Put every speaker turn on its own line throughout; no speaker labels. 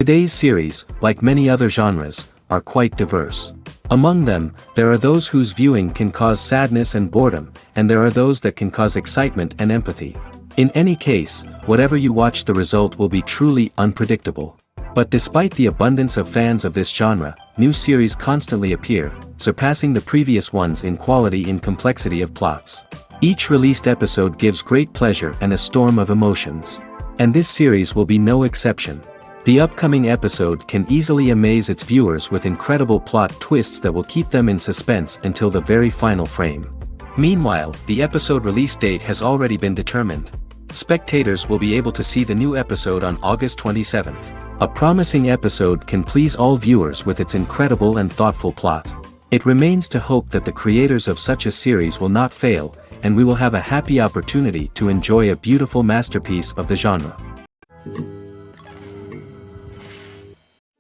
Today's series, like many other genres, are quite diverse. Among them, there are those whose viewing can cause sadness and boredom, and there are those that can cause excitement and empathy. In any case, whatever you watch, the result will be truly unpredictable. But despite the abundance of fans of this genre, new series constantly appear, surpassing the previous ones in quality and complexity of plots. Each released episode gives great pleasure and a storm of emotions. And this series will be no exception. The upcoming episode can easily amaze its viewers with incredible plot twists that will keep them in suspense until the very final frame. Meanwhile, the episode release date has already been determined. Spectators will be able to see the new episode on August 27th. A promising episode can please all viewers with its incredible and thoughtful plot. It remains to hope that the creators of such a series will not fail, and we will have a happy opportunity to enjoy a beautiful masterpiece of the genre.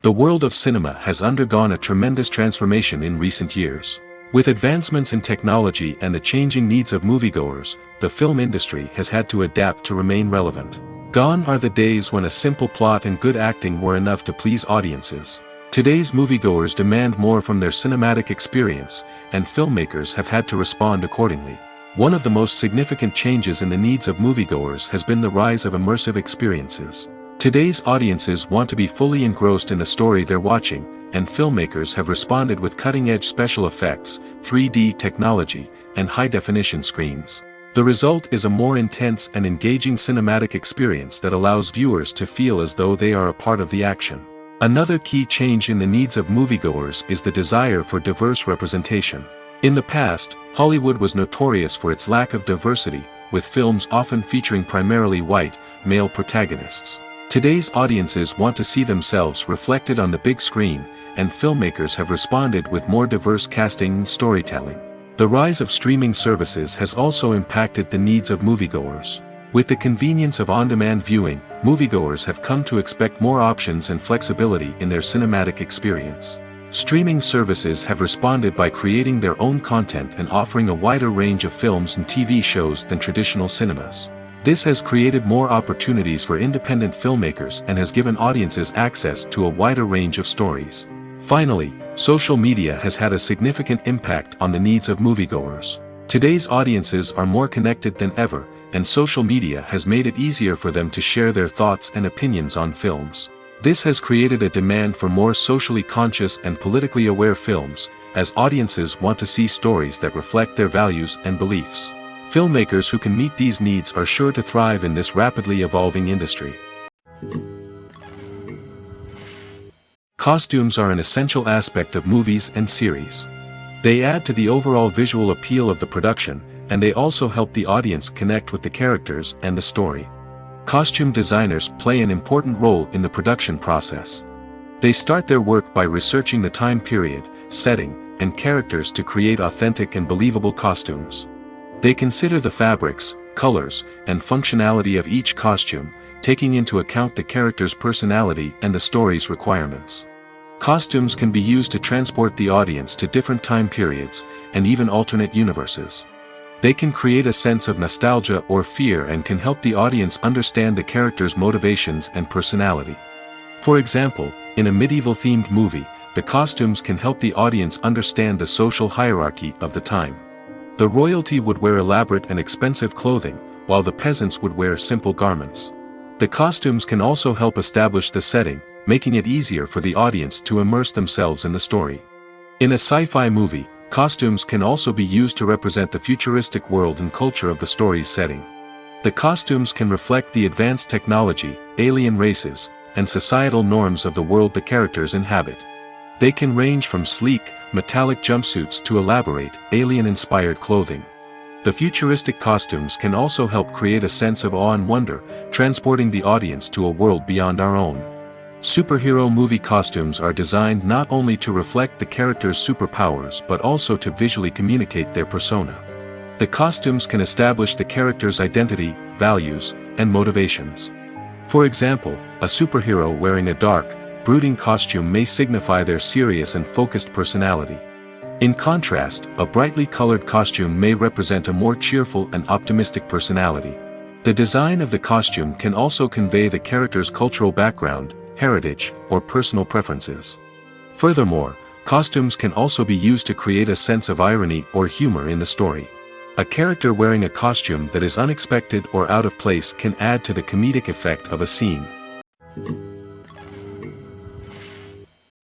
The world of cinema has undergone a tremendous transformation in recent years. With advancements in technology and the changing needs of moviegoers, the film industry has had to adapt to remain relevant. Gone are the days when a simple plot and good acting were enough to please audiences. Today's moviegoers demand more from their cinematic experience, and filmmakers have had to respond accordingly. One of the most significant changes in the needs of moviegoers has been the rise of immersive experiences. Today's audiences want to be fully engrossed in the story they're watching, and filmmakers have responded with cutting-edge special effects, 3D technology, and high-definition screens. The result is a more intense and engaging cinematic experience that allows viewers to feel as though they are a part of the action. Another key change in the needs of moviegoers is the desire for diverse representation. In the past, Hollywood was notorious for its lack of diversity, with films often featuring primarily white, male protagonists. Today's audiences want to see themselves reflected on the big screen, and filmmakers have responded with more diverse casting and storytelling. The rise of streaming services has also impacted the needs of moviegoers. With the convenience of on-demand viewing, moviegoers have come to expect more options and flexibility in their cinematic experience. Streaming services have responded by creating their own content and offering a wider range of films and TV shows than traditional cinemas. This has created more opportunities for independent filmmakers and has given audiences access to a wider range of stories. Finally, social media has had a significant impact on the needs of moviegoers. Today's audiences are more connected than ever, and social media has made it easier for them to share their thoughts and opinions on films. This has created a demand for more socially conscious and politically aware films, as audiences want to see stories that reflect their values and beliefs. Filmmakers who can meet these needs are sure to thrive in this rapidly evolving industry. Costumes are an essential aspect of movies and series. They add to the overall visual appeal of the production, and they also help the audience connect with the characters and the story. Costume designers play an important role in the production process. They start their work by researching the time period, setting, and characters to create authentic and believable costumes. They consider the fabrics, colors, and functionality of each costume, taking into account the character's personality and the story's requirements. Costumes can be used to transport the audience to different time periods, and even alternate universes. They can create a sense of nostalgia or fear and can help the audience understand the character's motivations and personality. For example, in a medieval-themed movie, the costumes can help the audience understand the social hierarchy of the time. The royalty would wear elaborate and expensive clothing, while the peasants would wear simple garments. The costumes can also help establish the setting, making it easier for the audience to immerse themselves in the story. In a sci-fi movie, costumes can also be used to represent the futuristic world and culture of the story's setting. The costumes can reflect the advanced technology, alien races, and societal norms of the world the characters inhabit. They can range from sleek, metallic jumpsuits to elaborate, alien-inspired clothing. The futuristic costumes can also help create a sense of awe and wonder, transporting the audience to a world beyond our own. Superhero movie costumes are designed not only to reflect the character's superpowers but also to visually communicate their persona. The costumes can establish the character's identity, values, and motivations. For example, a superhero wearing a dark, brooding costume may signify their serious and focused personality. In contrast, a brightly colored costume may represent a more cheerful and optimistic personality. The design of the costume can also convey the character's cultural background, heritage, or personal preferences. Furthermore, costumes can also be used to create a sense of irony or humor in the story. A character wearing a costume that is unexpected or out of place can add to the comedic effect of a scene.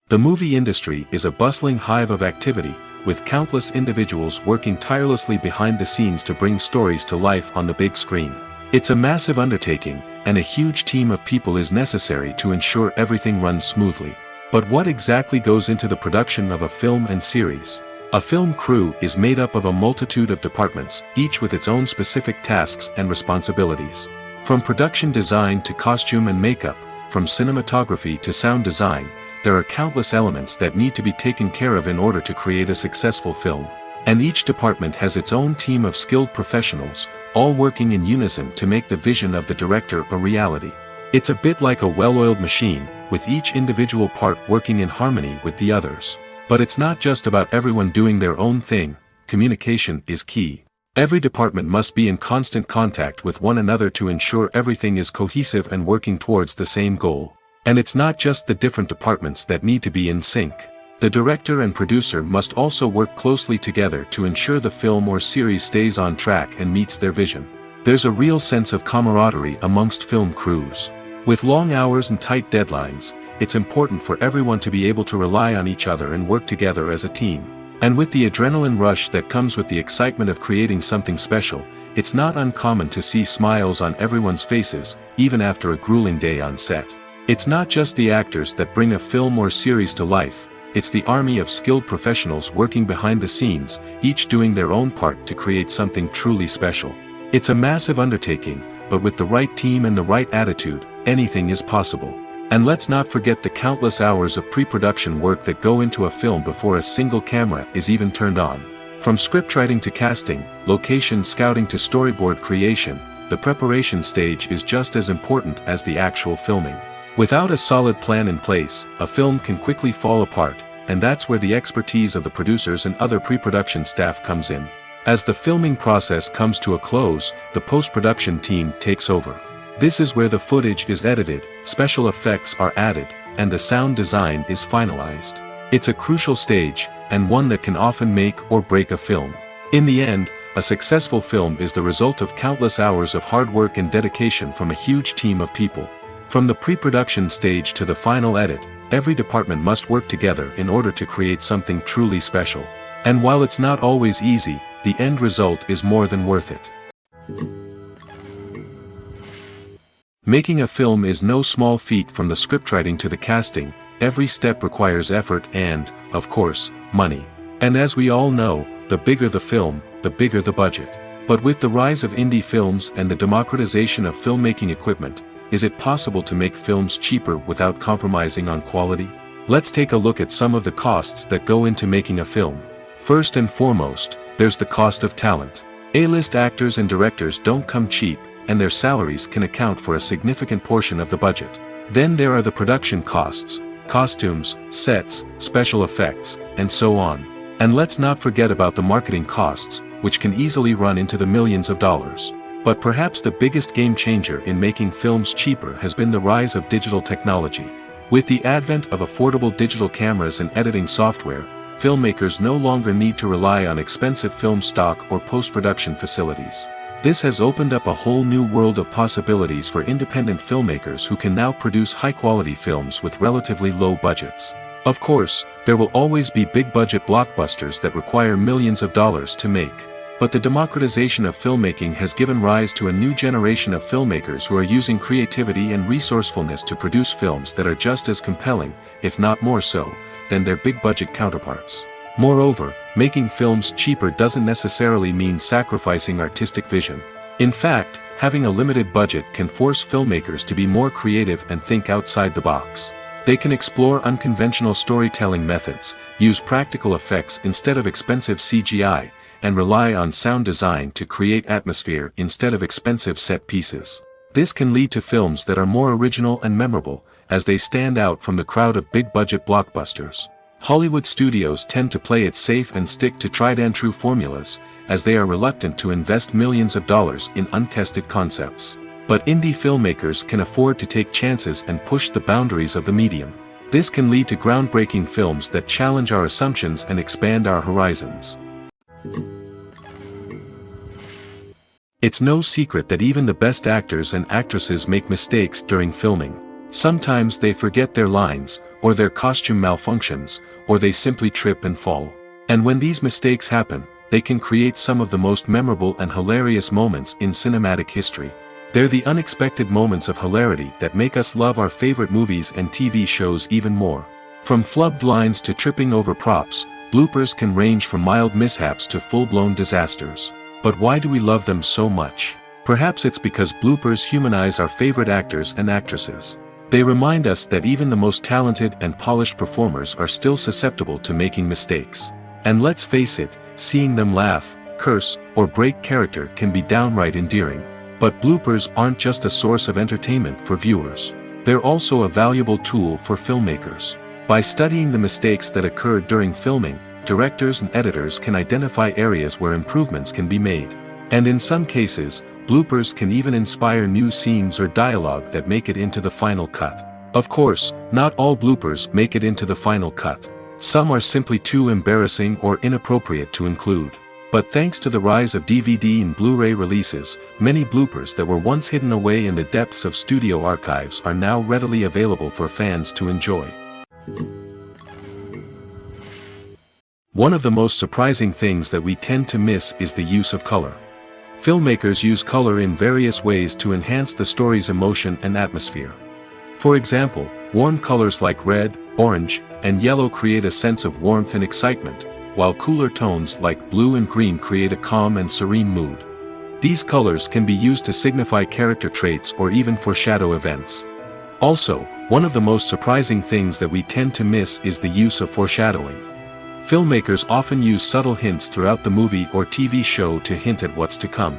The movie industry is a bustling hive of activity, with countless individuals working tirelessly behind the scenes to bring stories to life on the big screen. It's a massive undertaking, and a huge team of people is necessary to ensure everything runs smoothly. But what exactly goes into the production of a film and series? A film crew is made up of a multitude of departments, each with its own specific tasks and responsibilities. From production design to costume and makeup, from cinematography to sound design, there are countless elements that need to be taken care of in order to create a successful film. And each department has its own team of skilled professionals, all working in unison to make the vision of the director a reality. It's a bit like a well-oiled machine, with each individual part working in harmony with the others. But it's not just about everyone doing their own thing. Communication is key. Every department must be in constant contact with one another to ensure everything is cohesive and working towards the same goal. And it's not just the different departments that need to be in sync. The director and producer must also work closely together to ensure the film or series stays on track and meets their vision. There's a real sense of camaraderie amongst film crews. With long hours and tight deadlines, it's important for everyone to be able to rely on each other and work together as a team. And with the adrenaline rush that comes with the excitement of creating something special, it's not uncommon to see smiles on everyone's faces, even after a grueling day on set. It's not just the actors that bring a film or series to life, it's the army of skilled professionals working behind the scenes, each doing their own part to create something truly special. It's a massive undertaking, but with the right team and the right attitude, anything is possible. And let's not forget the countless hours of pre-production work that go into a film before a single camera is even turned on. From scriptwriting to casting, location scouting to storyboard creation, the preparation stage is just as important as the actual filming. Without a solid plan in place, a film can quickly fall apart, and that's where the expertise of the producers and other pre-production staff comes in. As the filming process comes to a close, the post-production team takes over. This is where the footage is edited, special effects are added, and the sound design is finalized. It's a crucial stage, and one that can often make or break a film. In the end, a successful film is the result of countless hours of hard work and dedication from a huge team of people. From the pre-production stage to the final edit, every department must work together in order to create something truly special. And while it's not always easy, the end result is more than worth it. Making a film is no small feat. From the scriptwriting to the casting, every step requires effort and, of course, money. And as we all know, the bigger the film, the bigger the budget. But with the rise of indie films and the democratization of filmmaking equipment, is it possible to make films cheaper without compromising on quality? Let's take a look at some of the costs that go into making a film. First and foremost, there's the cost of talent. A-list actors and directors don't come cheap, and their salaries can account for a significant portion of the budget. Then there are the production costs, costumes, sets, special effects, and so on. And let's not forget about the marketing costs, which can easily run into the millions of dollars. But perhaps the biggest game changer in making films cheaper has been the rise of digital technology. With the advent of affordable digital cameras and editing software, filmmakers no longer need to rely on expensive film stock or post-production facilities. This has opened up a whole new world of possibilities for independent filmmakers who can now produce high-quality films with relatively low budgets. Of course, there will always be big-budget blockbusters that require millions of dollars to make. But the democratization of filmmaking has given rise to a new generation of filmmakers who are using creativity and resourcefulness to produce films that are just as compelling, if not more so, than their big-budget counterparts. Moreover, making films cheaper doesn't necessarily mean sacrificing artistic vision. In fact, having a limited budget can force filmmakers to be more creative and think outside the box. They can explore unconventional storytelling methods, use practical effects instead of expensive CGI, and rely on sound design to create atmosphere instead of expensive set pieces. This can lead to films that are more original and memorable, as they stand out from the crowd of big-budget blockbusters. Hollywood studios tend to play it safe and stick to tried-and-true formulas, as they are reluctant to invest millions of dollars in untested concepts. But indie filmmakers can afford to take chances and push the boundaries of the medium. This can lead to groundbreaking films that challenge our assumptions and expand our horizons. It's no secret that even the best actors and actresses make mistakes during filming. Sometimes they forget their lines, or their costume malfunctions, or they simply trip and fall. And when these mistakes happen, they can create some of the most memorable and hilarious moments in cinematic history. They're the unexpected moments of hilarity that make us love our favorite movies and TV shows even more. From flubbed lines to tripping over props, bloopers can range from mild mishaps to full-blown disasters. But why do we love them so much? Perhaps it's because bloopers humanize our favorite actors and actresses. They remind us that even the most talented and polished performers are still susceptible to making mistakes. And let's face it, seeing them laugh, curse, or break character can be downright endearing. But bloopers aren't just a source of entertainment for viewers. They're also a valuable tool for filmmakers. By studying the mistakes that occurred during filming, directors and editors can identify areas where improvements can be made. And in some cases, bloopers can even inspire new scenes or dialogue that make it into the final cut. Of course, not all bloopers make it into the final cut. Some are simply too embarrassing or inappropriate to include. But thanks to the rise of DVD and Blu-ray releases, many bloopers that were once hidden away in the depths of studio archives are now readily available for fans to enjoy. One of the most surprising things that we tend to miss is the use of color. Filmmakers use color in various ways to enhance the story's emotion and atmosphere. For example, warm colors like red, orange, and yellow create a sense of warmth and excitement, while cooler tones like blue and green create a calm and serene mood. These colors can be used to signify character traits or even foreshadow events. Also, one of the most surprising things that we tend to miss is the use of foreshadowing. Filmmakers often use subtle hints throughout the movie or TV show to hint at what's to come.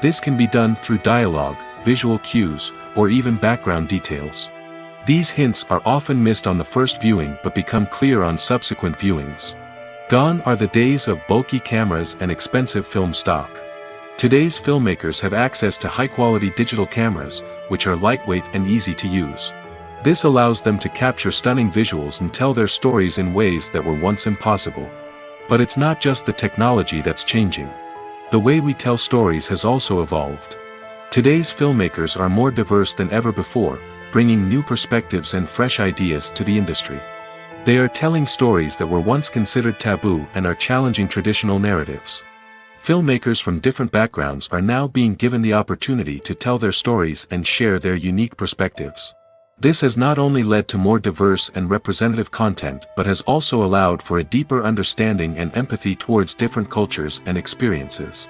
This can be done through dialogue, visual cues, or even background details. These hints are often missed on the first viewing but become clear on subsequent viewings. Gone are the days of bulky cameras and expensive film stock. Today's filmmakers have access to high-quality digital cameras, which are lightweight and easy to use. This allows them to capture stunning visuals and tell their stories in ways that were once impossible. But it's not just the technology that's changing. The way we tell stories has also evolved. Today's filmmakers are more diverse than ever before, bringing new perspectives and fresh ideas to the industry. They are telling stories that were once considered taboo and are challenging traditional narratives. Filmmakers from different backgrounds are now being given the opportunity to tell their stories and share their unique perspectives. This has not only led to more diverse and representative content but has also allowed for a deeper understanding and empathy towards different cultures and experiences.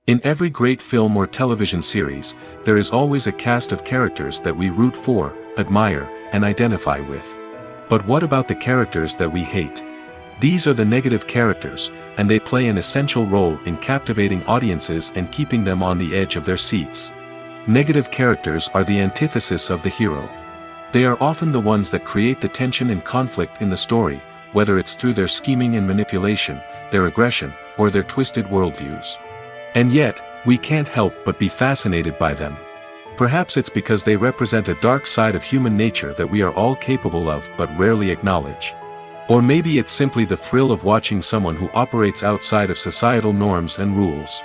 In every great film or television series, there is always a cast of characters that we root for, admire, and identify with. But what about the characters that we hate? These are the negative characters, and they play an essential role in captivating audiences and keeping them on the edge of their seats. Negative characters are the antithesis of the hero. They are often the ones that create the tension and conflict in the story, whether it's through their scheming and manipulation, their aggression, or their twisted worldviews. And yet, we can't help but be fascinated by them. Perhaps it's because they represent a dark side of human nature that we are all capable of but rarely acknowledge. Or maybe it's simply the thrill of watching someone who operates outside of societal norms and rules.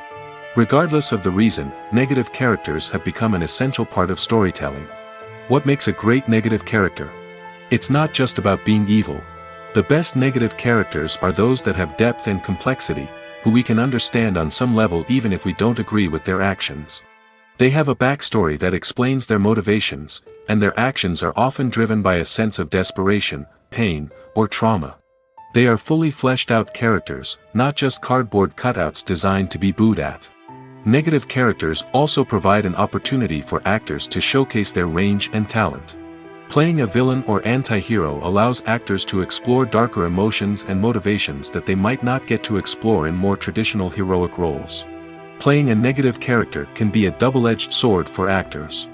Regardless of the reason, negative characters have become an essential part of storytelling. What makes a great negative character? It's not just about being evil. The best negative characters are those that have depth and complexity, who we can understand on some level even if we don't agree with their actions. They have a backstory that explains their motivations, and their actions are often driven by a sense of desperation, pain, or trauma. They are fully fleshed out characters, not just cardboard cutouts designed to be booed at. Negative characters also provide an opportunity for actors to showcase their range and talent. Playing a villain or anti-hero allows actors to explore darker emotions and motivations that they might not get to explore in more traditional heroic roles. Playing a negative character can be a double-edged sword for actors.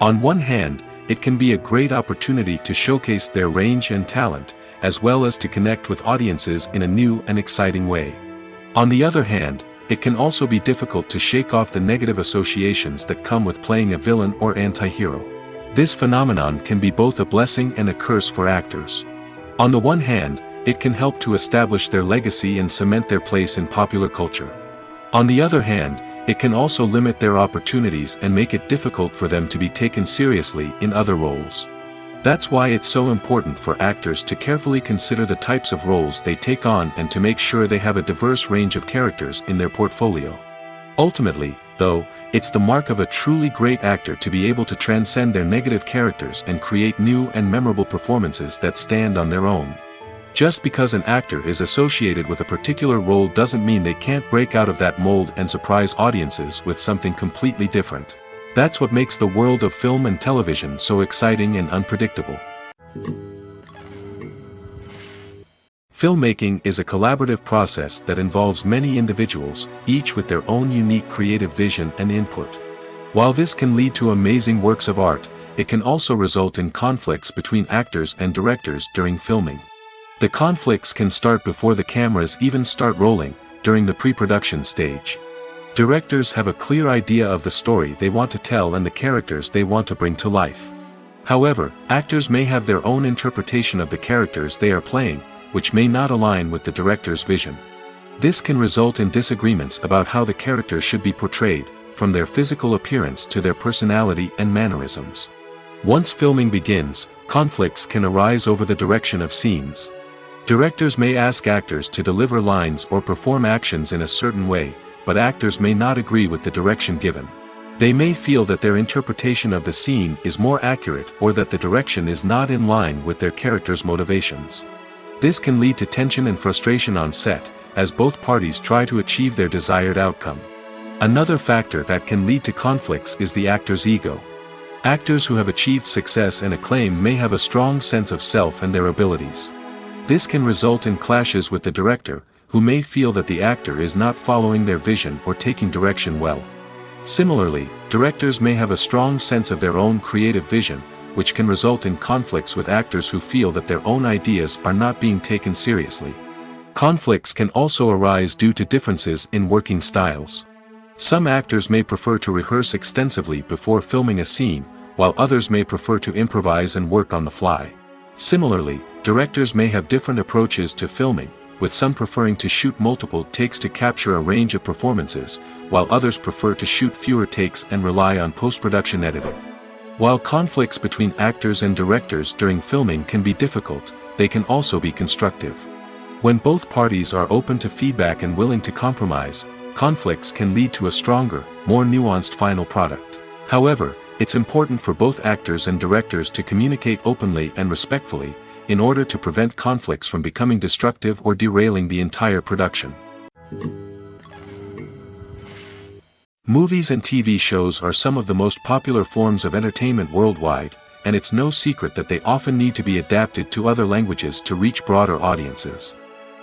On one hand, it can be a great opportunity to showcase their range and talent, as well as to connect with audiences in a new and exciting way. On the other hand, it can also be difficult to shake off the negative associations that come with playing a villain or anti-hero. This phenomenon can be both a blessing and a curse for actors. On the one hand, it can help to establish their legacy and cement their place in popular culture. On the other hand, it can also limit their opportunities and make it difficult for them to be taken seriously in other roles. That's why it's so important for actors to carefully consider the types of roles they take on and to make sure they have a diverse range of characters in their portfolio. Ultimately, though, it's the mark of a truly great actor to be able to transcend their negative characters and create new and memorable performances that stand on their own. Just because an actor is associated with a particular role doesn't mean they can't break out of that mold and surprise audiences with something completely different. That's what makes the world of film and television so exciting and unpredictable. Filmmaking is a collaborative process that involves many individuals, each with their own unique creative vision and input. While this can lead to amazing works of art, it can also result in conflicts between actors and directors during filming. The conflicts can start before the cameras even start rolling, during the pre-production stage. Directors have a clear idea of the story they want to tell and the characters they want to bring to life. However, actors may have their own interpretation of the characters they are playing, which may not align with the director's vision. This can result in disagreements about how the character should be portrayed, from their physical appearance to their personality and mannerisms. Once filming begins, conflicts can arise over the direction of scenes. Directors may ask actors to deliver lines or perform actions in a certain way, but actors may not agree with the direction given. They may feel that their interpretation of the scene is more accurate or that the direction is not in line with their character's motivations. This can lead to tension and frustration on set, as both parties try to achieve their desired outcome. Another factor that can lead to conflicts is the actor's ego. Actors who have achieved success and acclaim may have a strong sense of self and their abilities. This can result in clashes with the director, who may feel that the actor is not following their vision or taking direction well. Similarly, directors may have a strong sense of their own creative vision, which can result in conflicts with actors who feel that their own ideas are not being taken seriously. Conflicts can also arise due to differences in working styles. Some actors may prefer to rehearse extensively before filming a scene, while others may prefer to improvise and work on the fly. Similarly, directors may have different approaches to filming, with some preferring to shoot multiple takes to capture a range of performances, while others prefer to shoot fewer takes and rely on post-production editing. While conflicts between actors and directors during filming can be difficult, they can also be constructive. When both parties are open to feedback and willing to compromise, conflicts can lead to a stronger, more nuanced final product. However, it's important for both actors and directors to communicate openly and respectfully, in order to prevent conflicts from becoming destructive or derailing the entire production. Movies and TV shows are some of the most popular forms of entertainment worldwide, and it's no secret that they often need to be adapted to other languages to reach broader audiences.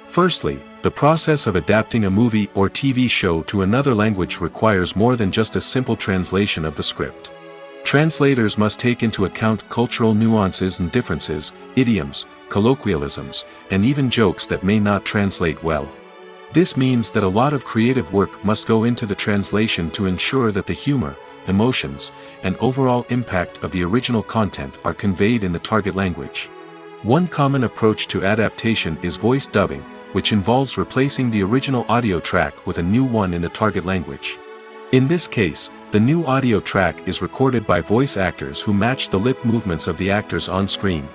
Firstly, the process of adapting a movie or TV show to another language requires more than just a simple translation of the script. Translators must take into account cultural nuances and differences, idioms, colloquialisms, and even jokes that may not translate well. This means that a lot of creative work must go into the translation to ensure that the humor, emotions, and overall impact of the original content are conveyed in the target language. One common approach to adaptation is voice dubbing, which involves replacing the original audio track with a new one in the target language. In this case, the new audio track is recorded by voice actors who match the lip movements of the actors on screen.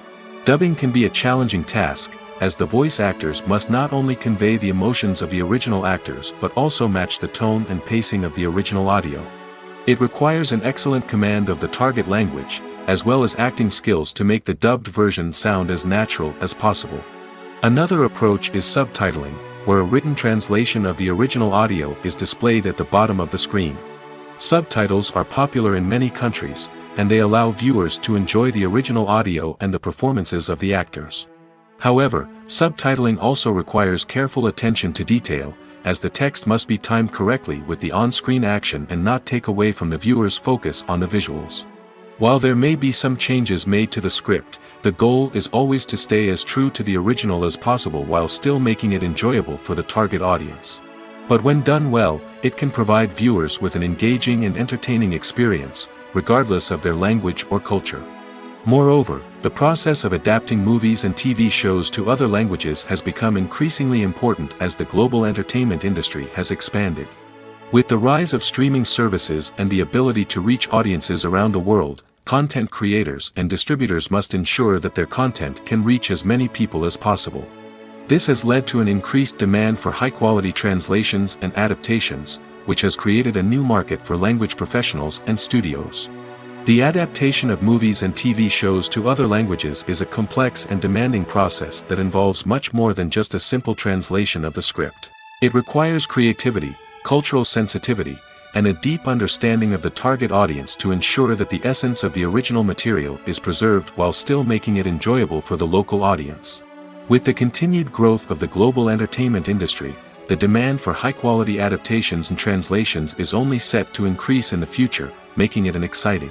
Dubbing can be a challenging task, as the voice actors must not only convey the emotions of the original actors but also match the tone and pacing of the original audio. It requires an excellent command of the target language, as well as acting skills to make the dubbed version sound as natural as possible. Another approach is subtitling, where a written translation of the original audio is displayed at the bottom of the screen. Subtitles are popular in many countries, and they allow viewers to enjoy the original audio and the performances of the actors. However, subtitling also requires careful attention to detail, as the text must be timed correctly with the on-screen action and not take away from the viewer's focus on the visuals. While there may be some changes made to the script, the goal is always to stay as true to the original as possible while still making it enjoyable for the target audience. But when done well, it can provide viewers with an engaging and entertaining experience, regardless of their language or culture. Moreover, the process of adapting movies and TV shows to other languages has become increasingly important as the global entertainment industry has expanded. With the rise of streaming services and the ability to reach audiences around the world, content creators and distributors must ensure that their content can reach as many people as possible. This has led to an increased demand for high-quality translations and adaptations, which has created a new market for language professionals and studios. The adaptation of movies and TV shows to other languages is a complex and demanding process that involves much more than just a simple translation of the script. It requires creativity, cultural sensitivity, and a deep understanding of the target audience to ensure that the essence of the original material is preserved while still making it enjoyable for the local audience. With the continued growth of the global entertainment industry, the demand for high-quality adaptations and translations is only set to increase in the future, making it an exciting.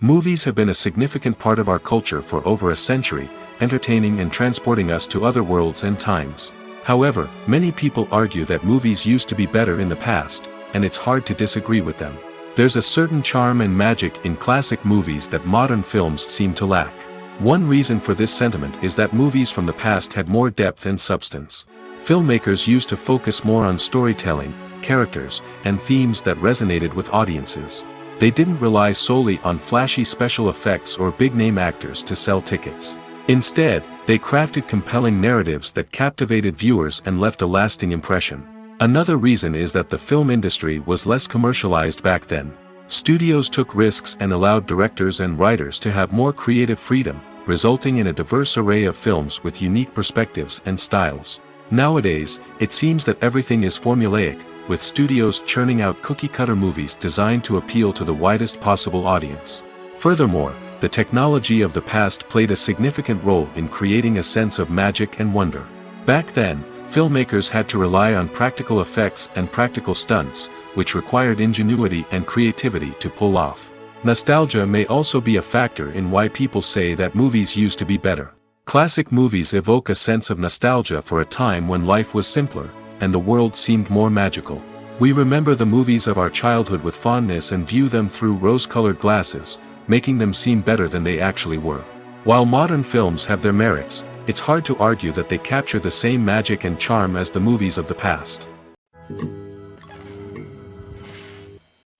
Movies have been a significant part of our culture for over a century, entertaining and transporting us to other worlds and times. However, many people argue that movies used to be better in the past, and it's hard to disagree with them. There's a certain charm and magic in classic movies that modern films seem to lack. One reason for this sentiment is that movies from the past had more depth and substance. Filmmakers used to focus more on storytelling, characters, and themes that resonated with audiences. They didn't rely solely on flashy special effects or big-name actors to sell tickets. Instead, they crafted compelling narratives that captivated viewers and left a lasting impression. Another reason is that the film industry was less commercialized back then. Studios took risks and allowed directors and writers to have more creative freedom, resulting in a diverse array of films with unique perspectives and styles. Nowadays, it seems that everything is formulaic, with studios churning out cookie-cutter movies designed to appeal to the widest possible audience. Furthermore, the technology of the past played a significant role in creating a sense of magic and wonder. Back then, filmmakers had to rely on practical effects and practical stunts, which required ingenuity and creativity to pull off. Nostalgia may also be a factor in why people say that movies used to be better. Classic movies evoke a sense of nostalgia for a time when life was simpler, and the world seemed more magical. We remember the movies of our childhood with fondness and view them through rose-colored glasses, making them seem better than they actually were. While modern films have their merits, it's hard to argue that they capture the same magic and charm as the movies of the past.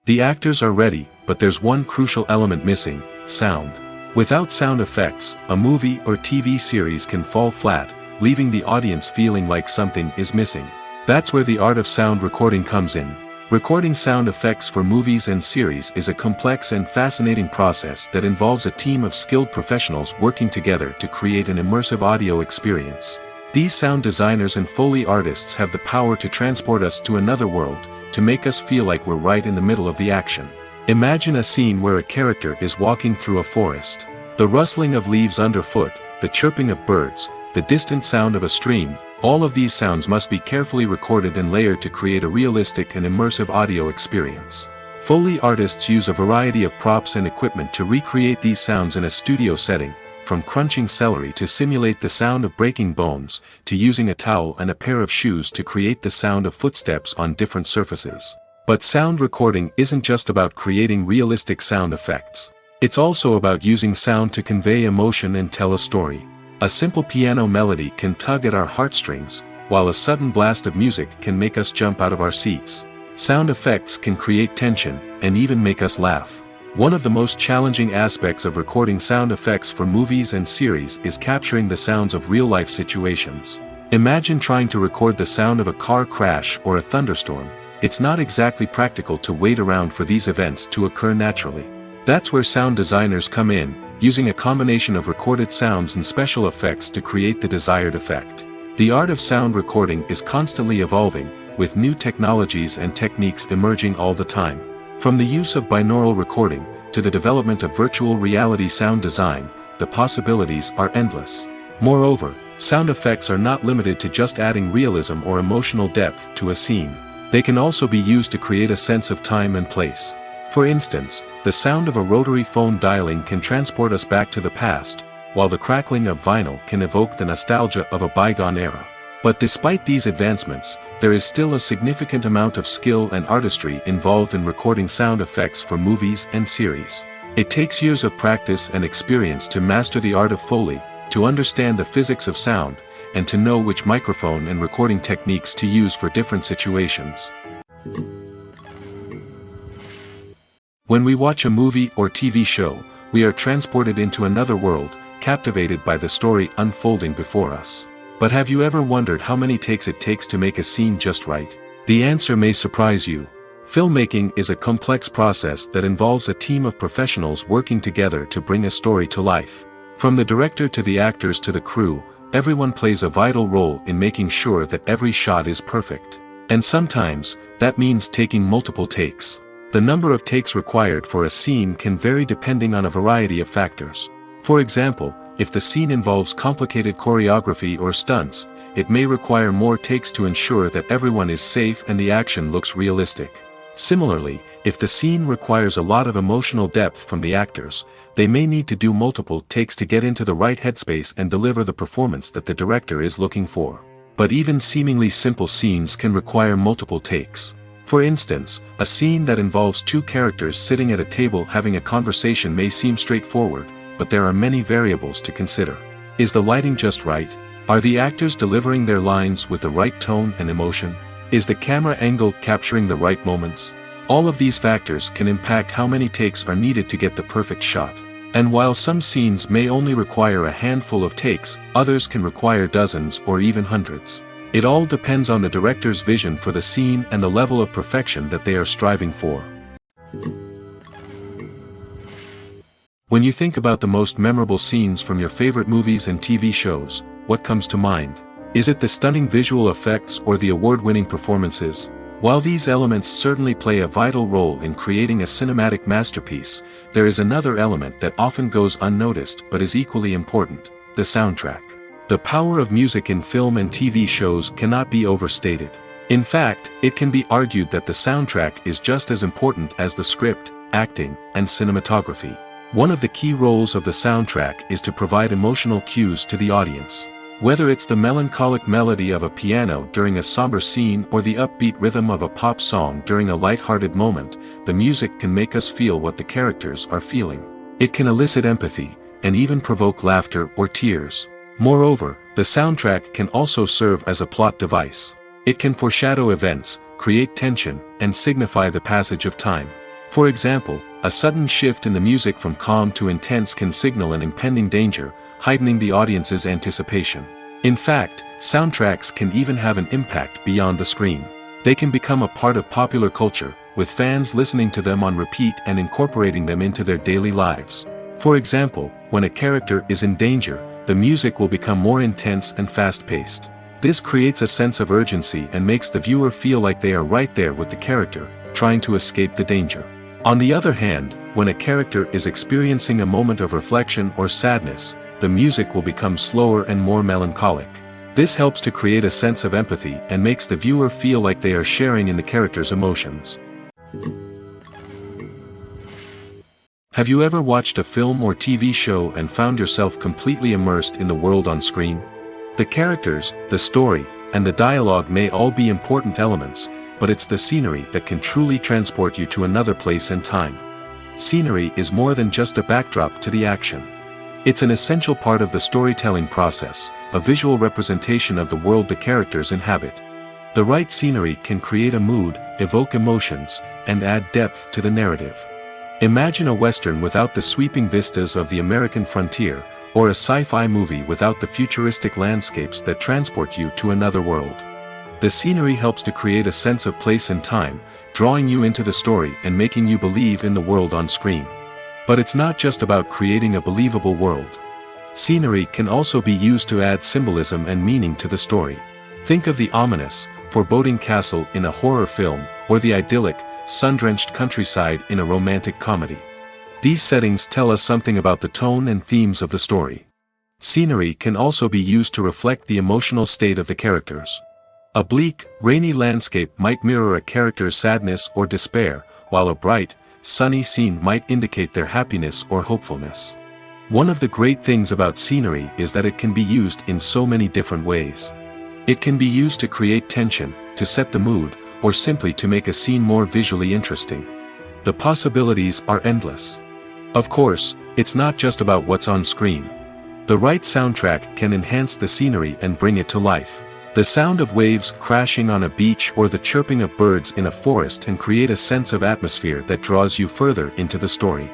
The actors are ready, but there's one crucial element missing: sound. Without sound effects, a movie or TV series can fall flat, leaving the audience feeling like something is missing. That's where the art of sound recording comes in. Recording sound effects for movies and series is a complex and fascinating process that involves a team of skilled professionals working together to create an immersive audio experience. These sound designers and Foley artists have the power to transport us to another world, to make us feel like we're right in the middle of the action. Imagine a scene where a character is walking through a forest. The rustling of leaves underfoot, the chirping of birds, the distant sound of a stream, all of these sounds must be carefully recorded and layered to create a realistic and immersive audio experience. Foley artists use a variety of props and equipment to recreate these sounds in a studio setting, from crunching celery to simulate the sound of breaking bones, to using a towel and a pair of shoes to create the sound of footsteps on different surfaces. But sound recording isn't just about creating realistic sound effects. It's also about using sound to convey emotion and tell a story. A simple piano melody can tug at our heartstrings, while a sudden blast of music can make us jump out of our seats. Sound effects can create tension, and even make us laugh. One of the most challenging aspects of recording sound effects for movies and series is capturing the sounds of real-life situations. Imagine trying to record the sound of a car crash or a thunderstorm. It's not exactly practical to wait around for these events to occur naturally. That's where sound designers come in, using a combination of recorded sounds and special effects to create the desired effect. The art of sound recording is constantly evolving, with new technologies and techniques emerging all the time. From the use of binaural recording, to the development of virtual reality sound design, the possibilities are endless. Moreover, sound effects are not limited to just adding realism or emotional depth to a scene. They can also be used to create a sense of time and place. For instance, the sound of a rotary phone dialing can transport us back to the past, while the crackling of vinyl can evoke the nostalgia of a bygone era. But despite these advancements, there is still a significant amount of skill and artistry involved in recording sound effects for movies and series. It takes years of practice and experience to master the art of Foley, to understand the physics of sound, and to know which microphone and recording techniques to use for different situations. When we watch a movie or TV show, we are transported into another world, captivated by the story unfolding before us. But have you ever wondered how many takes it takes to make a scene just right? The answer may surprise you. Filmmaking is a complex process that involves a team of professionals working together to bring a story to life. From the director to the actors to the crew, everyone plays a vital role in making sure that every shot is perfect. And sometimes, that means taking multiple takes. The number of takes required for a scene can vary depending on a variety of factors. For example, if the scene involves complicated choreography or stunts, it may require more takes to ensure that everyone is safe and the action looks realistic. Similarly, if the scene requires a lot of emotional depth from the actors, they may need to do multiple takes to get into the right headspace and deliver the performance that the director is looking for. But even seemingly simple scenes can require multiple takes. For instance, a scene that involves two characters sitting at a table having a conversation may seem straightforward, but there are many variables to consider. Is the lighting just right? Are the actors delivering their lines with the right tone and emotion? Is the camera angle capturing the right moments? All of these factors can impact how many takes are needed to get the perfect shot. And while some scenes may only require a handful of takes, others can require dozens or even hundreds. It all depends on the director's vision for the scene and the level of perfection that they are striving for. When you think about the most memorable scenes from your favorite movies and TV shows, what comes to mind? Is it the stunning visual effects or the award-winning performances? While these elements certainly play a vital role in creating a cinematic masterpiece, there is another element that often goes unnoticed but is equally important: the soundtrack. The power of music in film and TV shows cannot be overstated. In fact, it can be argued that the soundtrack is just as important as the script, acting, and cinematography. One of the key roles of the soundtrack is to provide emotional cues to the audience. Whether it's the melancholic melody of a piano during a somber scene or the upbeat rhythm of a pop song during a light-hearted moment, the music can make us feel what the characters are feeling. It can elicit empathy, and even provoke laughter or tears. Moreover, the soundtrack can also serve as a plot device. It can foreshadow events, create tension, and signify the passage of time. For example, a sudden shift in the music from calm to intense can signal an impending danger, heightening the audience's anticipation. In fact, soundtracks can even have an impact beyond the screen. They can become a part of popular culture, with fans listening to them on repeat and incorporating them into their daily lives. For example, when a character is in danger, the music will become more intense and fast-paced. This creates a sense of urgency and makes the viewer feel like they are right there with the character, trying to escape the danger. On the other hand, when a character is experiencing a moment of reflection or sadness, the music will become slower and more melancholic. This helps to create a sense of empathy and makes the viewer feel like they are sharing in the character's emotions. Have you ever watched a film or TV show and found yourself completely immersed in the world on screen? The characters, the story, and the dialogue may all be important elements, but it's the scenery that can truly transport you to another place and time. Scenery is more than just a backdrop to the action. It's an essential part of the storytelling process, a visual representation of the world the characters inhabit. The right scenery can create a mood, evoke emotions, and add depth to the narrative. Imagine a Western without the sweeping vistas of the American frontier, or a sci-fi movie without the futuristic landscapes that transport you to another world. The scenery helps to create a sense of place and time, drawing you into the story and making you believe in the world on screen. But it's not just about creating a believable world. Scenery can also be used to add symbolism and meaning to the story. Think of the ominous, foreboding castle in a horror film, or the idyllic, sun-drenched countryside in a romantic comedy. These settings tell us something about the tone and themes of the story. Scenery can also be used to reflect the emotional state of the characters. A bleak, rainy landscape might mirror a character's sadness or despair, while a bright, sunny scene might indicate their happiness or hopefulness. One of the great things about scenery is that it can be used in so many different ways. It can be used to create tension, to set the mood, or simply to make a scene more visually interesting. The possibilities are endless. Of course, it's not just about what's on screen. The right soundtrack can enhance the scenery and bring it to life. The sound of waves crashing on a beach or the chirping of birds in a forest can create a sense of atmosphere that draws you further into the story.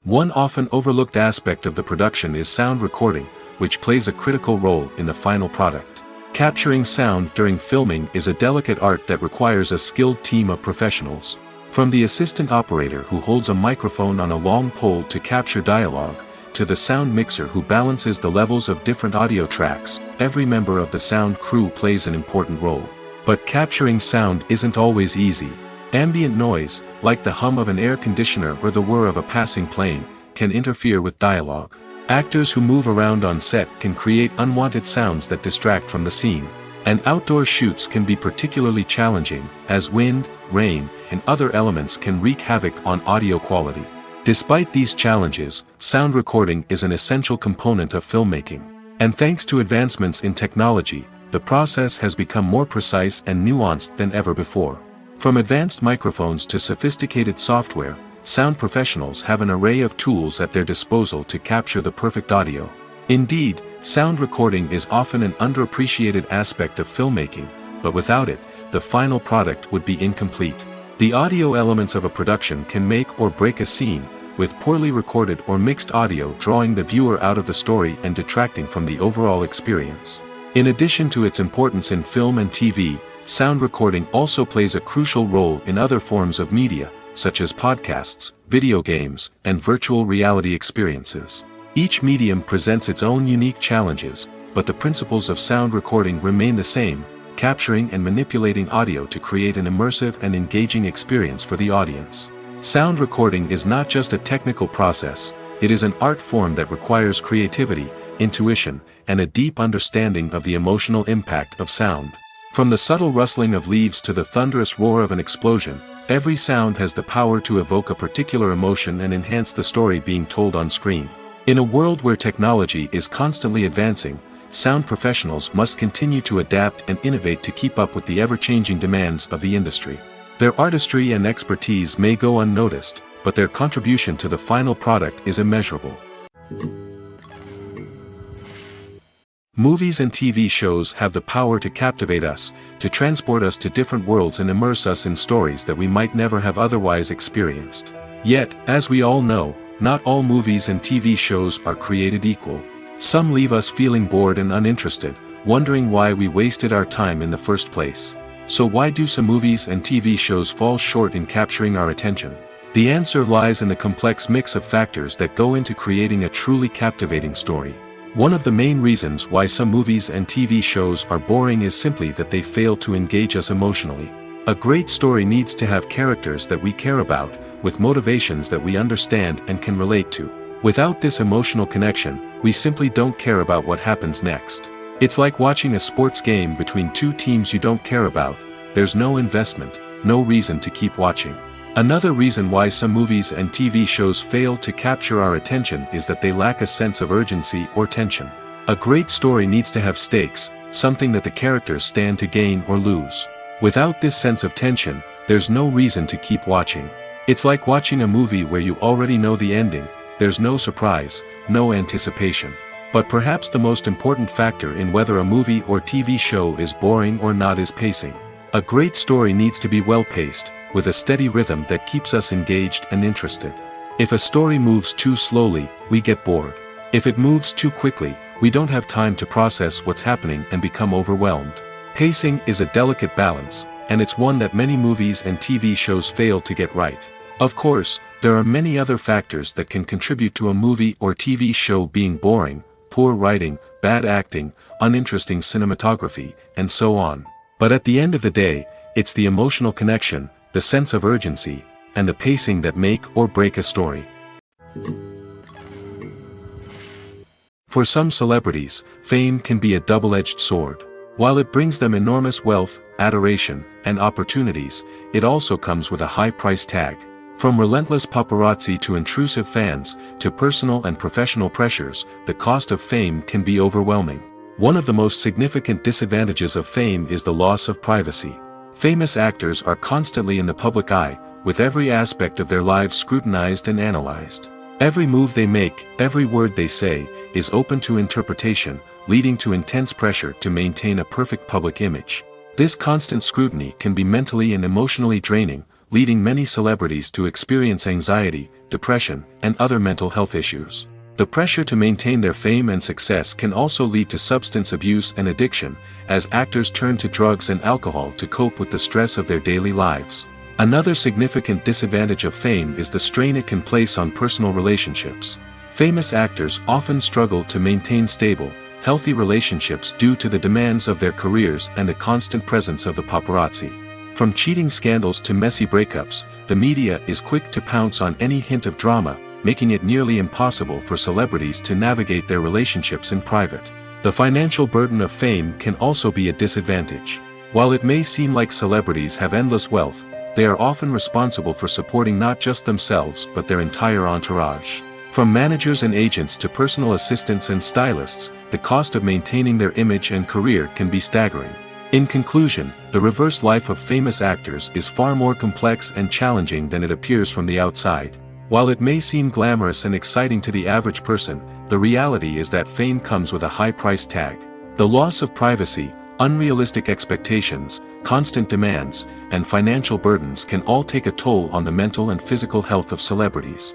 One often overlooked aspect of the production is sound recording, which plays a critical role in the final product. Capturing sound during filming is a delicate art that requires a skilled team of professionals. From the assistant operator who holds a microphone on a long pole to capture dialogue, to the sound mixer who balances the levels of different audio tracks, every member of the sound crew plays an important role. But capturing sound isn't always easy. Ambient noise, like the hum of an air conditioner or the whir of a passing plane, can interfere with dialogue. Actors who move around on set can create unwanted sounds that distract from the scene. And outdoor shoots can be particularly challenging, as wind, rain, and other elements can wreak havoc on audio quality. Despite these challenges, sound recording is an essential component of filmmaking. And thanks to advancements in technology, the process has become more precise and nuanced than ever before. From advanced microphones to sophisticated software, sound professionals have an array of tools at their disposal to capture the perfect audio. Indeed, sound recording is often an underappreciated aspect of filmmaking, but without it, the final product would be incomplete. The audio elements of a production can make or break a scene, with poorly recorded or mixed audio drawing the viewer out of the story and detracting from the overall experience. In addition to its importance in film and TV, sound recording also plays a crucial role in other forms of media, such as podcasts, video games, and virtual reality experiences. Each medium presents its own unique challenges, but the principles of sound recording remain the same, capturing and manipulating audio to create an immersive and engaging experience for the audience. Sound recording is not just a technical process, it is an art form that requires creativity, intuition, and a deep understanding of the emotional impact of sound. From the subtle rustling of leaves to the thunderous roar of an explosion, every sound has the power to evoke a particular emotion and enhance the story being told on screen. In a world where technology is constantly advancing, sound professionals must continue to adapt and innovate to keep up with the ever-changing demands of the industry. Their artistry and expertise may go unnoticed, but their contribution to the final product is immeasurable. Movies and TV shows have the power to captivate us, to transport us to different worlds and immerse us in stories that we might never have otherwise experienced. Yet, as we all know, not all movies and TV shows are created equal. Some leave us feeling bored and uninterested, wondering why we wasted our time in the first place. So why do some movies and TV shows fall short in capturing our attention? The answer lies in the complex mix of factors that go into creating a truly captivating story. One of the main reasons why some movies and TV shows are boring is simply that they fail to engage us emotionally. A great story needs to have characters that we care about, with motivations that we understand and can relate to. Without this emotional connection, we simply don't care about what happens next. It's like watching a sports game between two teams you don't care about. There's no investment, no reason to keep watching. Another reason why some movies and TV shows fail to capture our attention is that they lack a sense of urgency or tension. A great story needs to have stakes, something that the characters stand to gain or lose. Without this sense of tension, there's no reason to keep watching. It's like watching a movie where you already know the ending, there's no surprise, no anticipation. But perhaps the most important factor in whether a movie or TV show is boring or not is pacing. A great story needs to be well-paced, with a steady rhythm that keeps us engaged and interested. If a story moves too slowly, we get bored. If it moves too quickly, we don't have time to process what's happening and become overwhelmed. Pacing is a delicate balance, and it's one that many movies and TV shows fail to get right. Of course, there are many other factors that can contribute to a movie or TV show being boring: poor writing, bad acting, uninteresting cinematography, and so on. But at the end of the day, it's the emotional connection, the sense of urgency, and the pacing that make or break a story. For some celebrities, fame can be a double-edged sword. While it brings them enormous wealth, adoration, and opportunities, it also comes with a high price tag. From relentless paparazzi to intrusive fans, to personal and professional pressures, the cost of fame can be overwhelming. One of the most significant disadvantages of fame is the loss of privacy. Famous actors are constantly in the public eye, with every aspect of their lives scrutinized and analyzed. Every move they make, every word they say, is open to interpretation, leading to intense pressure to maintain a perfect public image. This constant scrutiny can be mentally and emotionally draining, leading many celebrities to experience anxiety, depression, and other mental health issues. The pressure to maintain their fame and success can also lead to substance abuse and addiction, as actors turn to drugs and alcohol to cope with the stress of their daily lives. Another significant disadvantage of fame is the strain it can place on personal relationships. Famous actors often struggle to maintain stable, healthy relationships due to the demands of their careers and the constant presence of the paparazzi. From cheating scandals to messy breakups, the media is quick to pounce on any hint of drama, making it nearly impossible for celebrities to navigate their relationships in private. The financial burden of fame can also be a disadvantage. While it may seem like celebrities have endless wealth, they are often responsible for supporting not just themselves but their entire entourage. From managers and agents to personal assistants and stylists, the cost of maintaining their image and career can be staggering. In conclusion, the reverse life of famous actors is far more complex and challenging than it appears from the outside. While it may seem glamorous and exciting to the average person, the reality is that fame comes with a high price tag. The loss of privacy, unrealistic expectations, constant demands, and financial burdens can all take a toll on the mental and physical health of celebrities.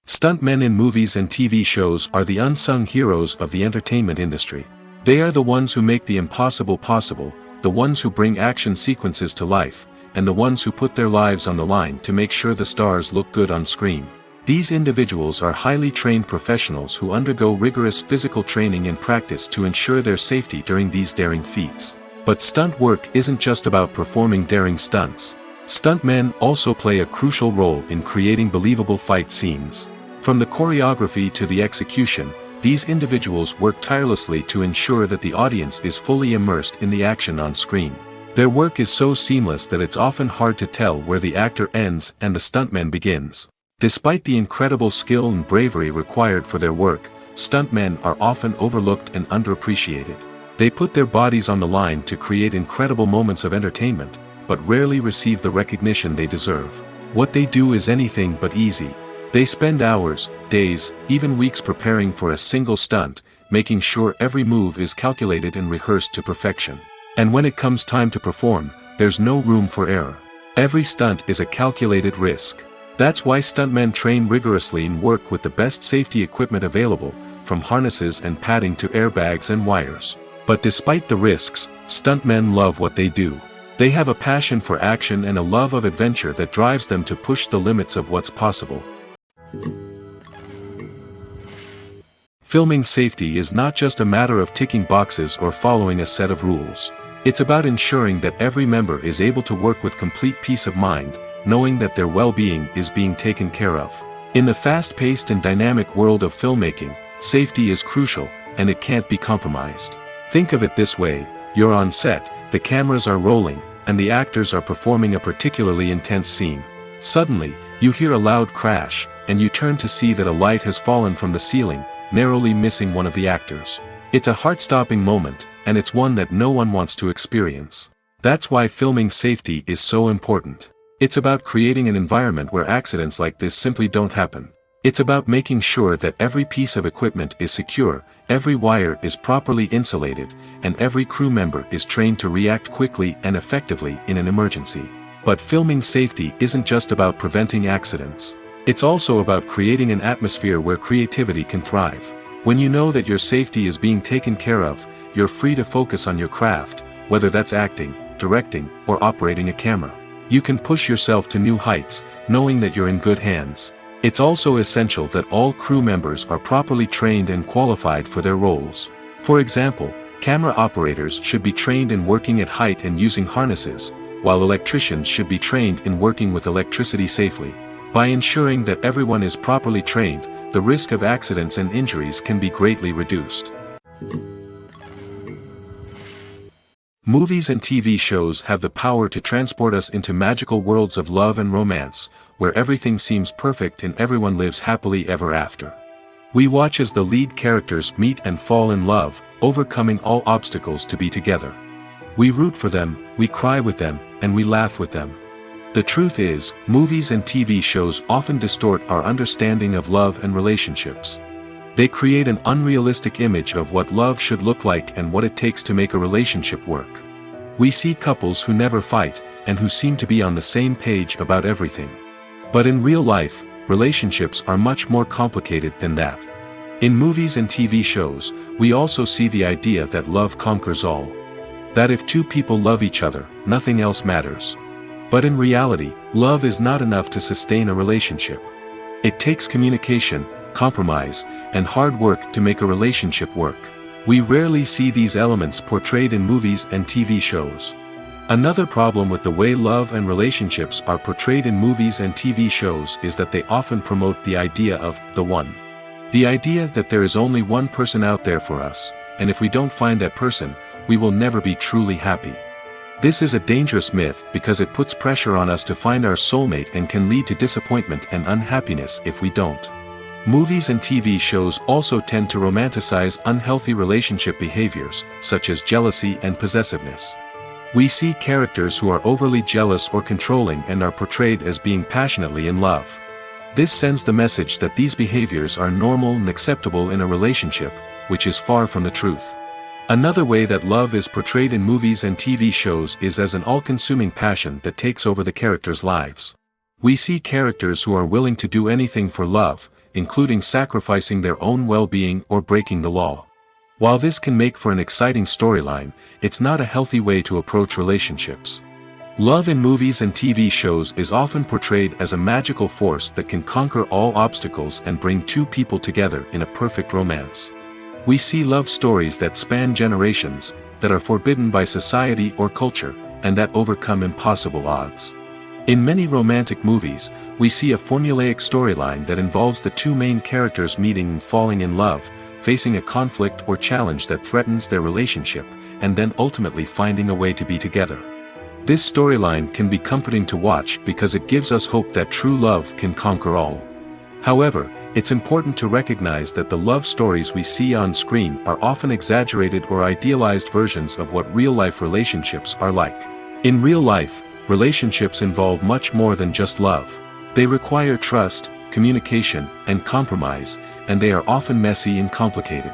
Stuntmen in movies and TV shows are the unsung heroes of the entertainment industry. They are the ones who make the impossible possible, the ones who bring action sequences to life, and the ones who put their lives on the line to make sure the stars look good on screen. These individuals are highly trained professionals who undergo rigorous physical training and practice to ensure their safety during these daring feats. But stunt work isn't just about performing daring stunts. Stuntmen also play a crucial role in creating believable fight scenes. From the choreography to the execution, these individuals work tirelessly to ensure that the audience is fully immersed in the action on screen. Their work is so seamless that it's often hard to tell where the actor ends and the stuntman begins. Despite the incredible skill and bravery required for their work, stuntmen are often overlooked and underappreciated. They put their bodies on the line to create incredible moments of entertainment, but rarely receive the recognition they deserve. What they do is anything but easy. They spend hours, days, even weeks preparing for a single stunt, making sure every move is calculated and rehearsed to perfection. And when it comes time to perform, there's no room for error. Every stunt is a calculated risk. That's why stuntmen train rigorously and work with the best safety equipment available, from harnesses and padding to airbags and wires. But despite the risks, stuntmen love what they do. They have a passion for action and a love of adventure that drives them to push the limits of what's possible. Filming safety is not just a matter of ticking boxes or following a set of rules. It's about ensuring that every member is able to work with complete peace of mind, knowing that their well-being is being taken care of. In the fast-paced and dynamic world of filmmaking, safety is crucial, and it can't be compromised. Think of it this way: you're on set, the cameras are rolling, and the actors are performing a particularly intense scene. Suddenly, you hear a loud crash, and you turn to see that a light has fallen from the ceiling, narrowly missing one of the actors. It's a heart-stopping moment, and it's one that no one wants to experience. That's why filming safety is so important. It's about creating an environment where accidents like this simply don't happen. It's about making sure that every piece of equipment is secure, every wire is properly insulated, and every crew member is trained to react quickly and effectively in an emergency. But filming safety isn't just about preventing accidents. It's also about creating an atmosphere where creativity can thrive. When you know that your safety is being taken care of, you're free to focus on your craft, whether that's acting, directing, or operating a camera. You can push yourself to new heights, knowing that you're in good hands. It's also essential that all crew members are properly trained and qualified for their roles. For example, camera operators should be trained in working at height and using harnesses, while electricians should be trained in working with electricity safely. By ensuring that everyone is properly trained, the risk of accidents and injuries can be greatly reduced. Movies and TV shows have the power to transport us into magical worlds of love and romance, where everything seems perfect and everyone lives happily ever after. We watch as the lead characters meet and fall in love, overcoming all obstacles to be together. We root for them, we cry with them, and we laugh with them. The truth is, movies and TV shows often distort our understanding of love and relationships. They create an unrealistic image of what love should look like and what it takes to make a relationship work. We see couples who never fight, and who seem to be on the same page about everything. But in real life, relationships are much more complicated than that. In movies and TV shows, we also see the idea that love conquers all. That if two people love each other, nothing else matters. But in reality, love is not enough to sustain a relationship. It takes communication, compromise, and hard work to make a relationship work. We rarely see these elements portrayed in movies and TV shows. Another problem with the way love and relationships are portrayed in movies and TV shows is that they often promote the idea of the one. The idea that there is only one person out there for us, and if we don't find that person, we will never be truly happy. This is a dangerous myth because it puts pressure on us to find our soulmate and can lead to disappointment and unhappiness if we don't. Movies and TV shows also tend to romanticize unhealthy relationship behaviors, such as jealousy and possessiveness. We see characters who are overly jealous or controlling and are portrayed as being passionately in love. This sends the message that these behaviors are normal and acceptable in a relationship, which is far from the truth. Another way that love is portrayed in movies and TV shows is as an all-consuming passion that takes over the characters' lives. We see characters who are willing to do anything for love, including sacrificing their own well-being or breaking the law. While this can make for an exciting storyline, it's not a healthy way to approach relationships. Love in movies and TV shows is often portrayed as a magical force that can conquer all obstacles and bring two people together in a perfect romance. We see love stories that span generations, that are forbidden by society or culture, and that overcome impossible odds. In many romantic movies, we see a formulaic storyline that involves the two main characters meeting and falling in love, facing a conflict or challenge that threatens their relationship, and then ultimately finding a way to be together. This storyline can be comforting to watch because it gives us hope that true love can conquer all. However, it's important to recognize that the love stories we see on screen are often exaggerated or idealized versions of what real-life relationships are like. In real life, relationships involve much more than just love. They require trust, communication, and compromise, and they are often messy and complicated.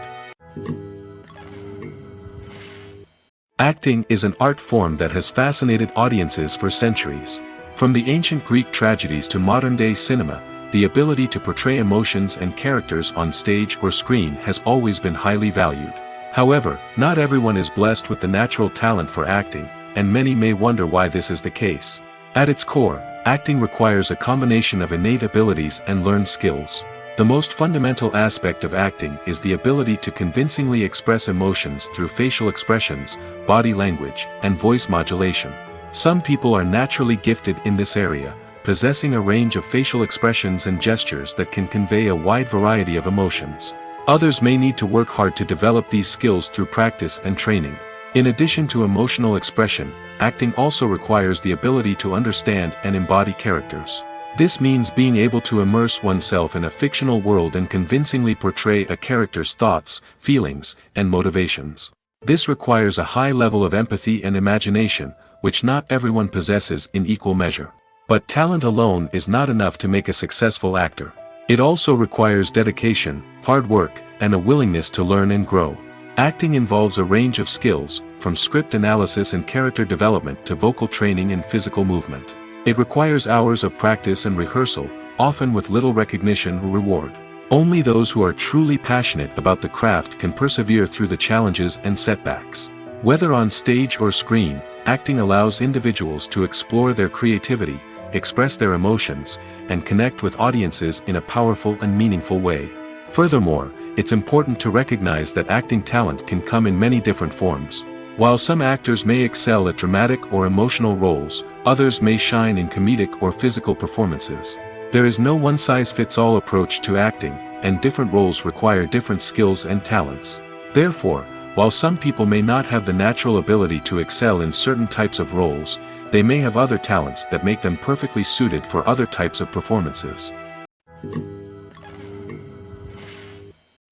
Acting is an art form that has fascinated audiences for centuries. From the ancient Greek tragedies to modern-day cinema, the ability to portray emotions and characters on stage or screen has always been highly valued. However, not everyone is blessed with the natural talent for acting, and many may wonder why this is the case. At its core, acting requires a combination of innate abilities and learned skills. The most fundamental aspect of acting is the ability to convincingly express emotions through facial expressions, body language, and voice modulation. Some people are naturally gifted in this area, possessing a range of facial expressions and gestures that can convey a wide variety of emotions. Others may need to work hard to develop these skills through practice and training. In addition to emotional expression, acting also requires the ability to understand and embody characters. This means being able to immerse oneself in a fictional world and convincingly portray a character's thoughts, feelings, and motivations. This requires a high level of empathy and imagination, which not everyone possesses in equal measure. But talent alone is not enough to make a successful actor. It also requires dedication, hard work, and a willingness to learn and grow. Acting involves a range of skills, from script analysis and character development to vocal training and physical movement. It requires hours of practice and rehearsal, often with little recognition or reward. Only those who are truly passionate about the craft can persevere through the challenges and setbacks. Whether on stage or screen, acting allows individuals to explore their creativity, express their emotions, and connect with audiences in a powerful and meaningful way. Furthermore, it's important to recognize that acting talent can come in many different forms. While some actors may excel at dramatic or emotional roles, others may shine in comedic or physical performances. There is no one-size-fits-all approach to acting, and different roles require different skills and talents. Therefore, While some people may not have the natural ability to excel in certain types of roles, they may have other talents that make them perfectly suited for other types of performances.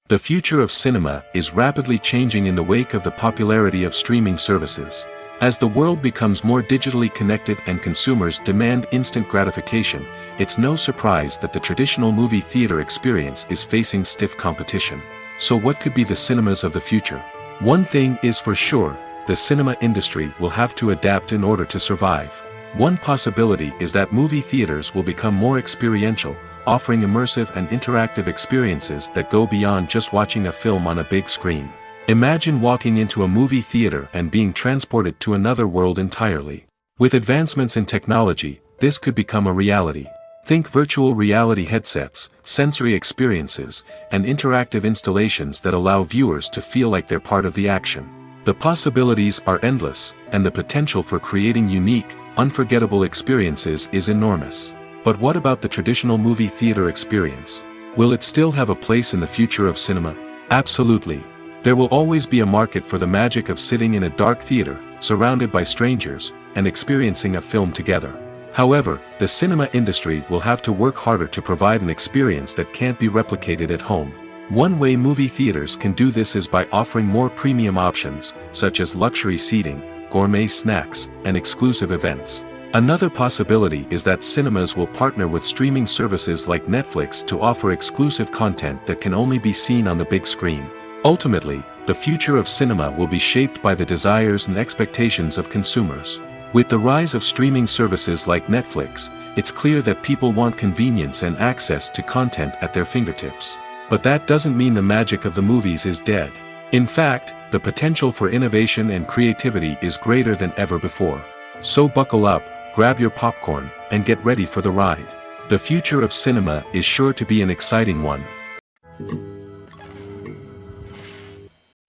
The future of cinema is rapidly changing in the wake of the popularity of streaming services. As the world becomes more digitally connected and consumers demand instant gratification, it's no surprise that the traditional movie theater experience is facing stiff competition. So what could be the cinemas of the future? One thing is for sure, the cinema industry will have to adapt in order to survive. One possibility is that movie theaters will become more experiential, offering immersive and interactive experiences that go beyond just watching a film on a big screen. Imagine walking into a movie theater and being transported to another world entirely. With advancements in technology, this could become a reality. Think virtual reality headsets, sensory experiences, and interactive installations that allow viewers to feel like they're part of the action. The possibilities are endless, and the potential for creating unique, unforgettable experiences is enormous. But what about the traditional movie theater experience? Will it still have a place in the future of cinema? Absolutely. There will always be a market for the magic of sitting in a dark theater, surrounded by strangers, and experiencing a film together. However, the cinema industry will have to work harder to provide an experience that can't be replicated at home. One way movie theaters can do this is by offering more premium options, such as luxury seating, gourmet snacks, and exclusive events. Another possibility is that cinemas will partner with streaming services like Netflix to offer exclusive content that can only be seen on the big screen. Ultimately, the future of cinema will be shaped by the desires and expectations of consumers. With the rise of streaming services like Netflix, it's clear that people want convenience and access to content at their fingertips. But that doesn't mean the magic of the movies is dead. In fact, the potential for innovation and creativity is greater than ever before. So buckle up, grab your popcorn, and get ready for the ride. The future of cinema is sure to be an exciting one.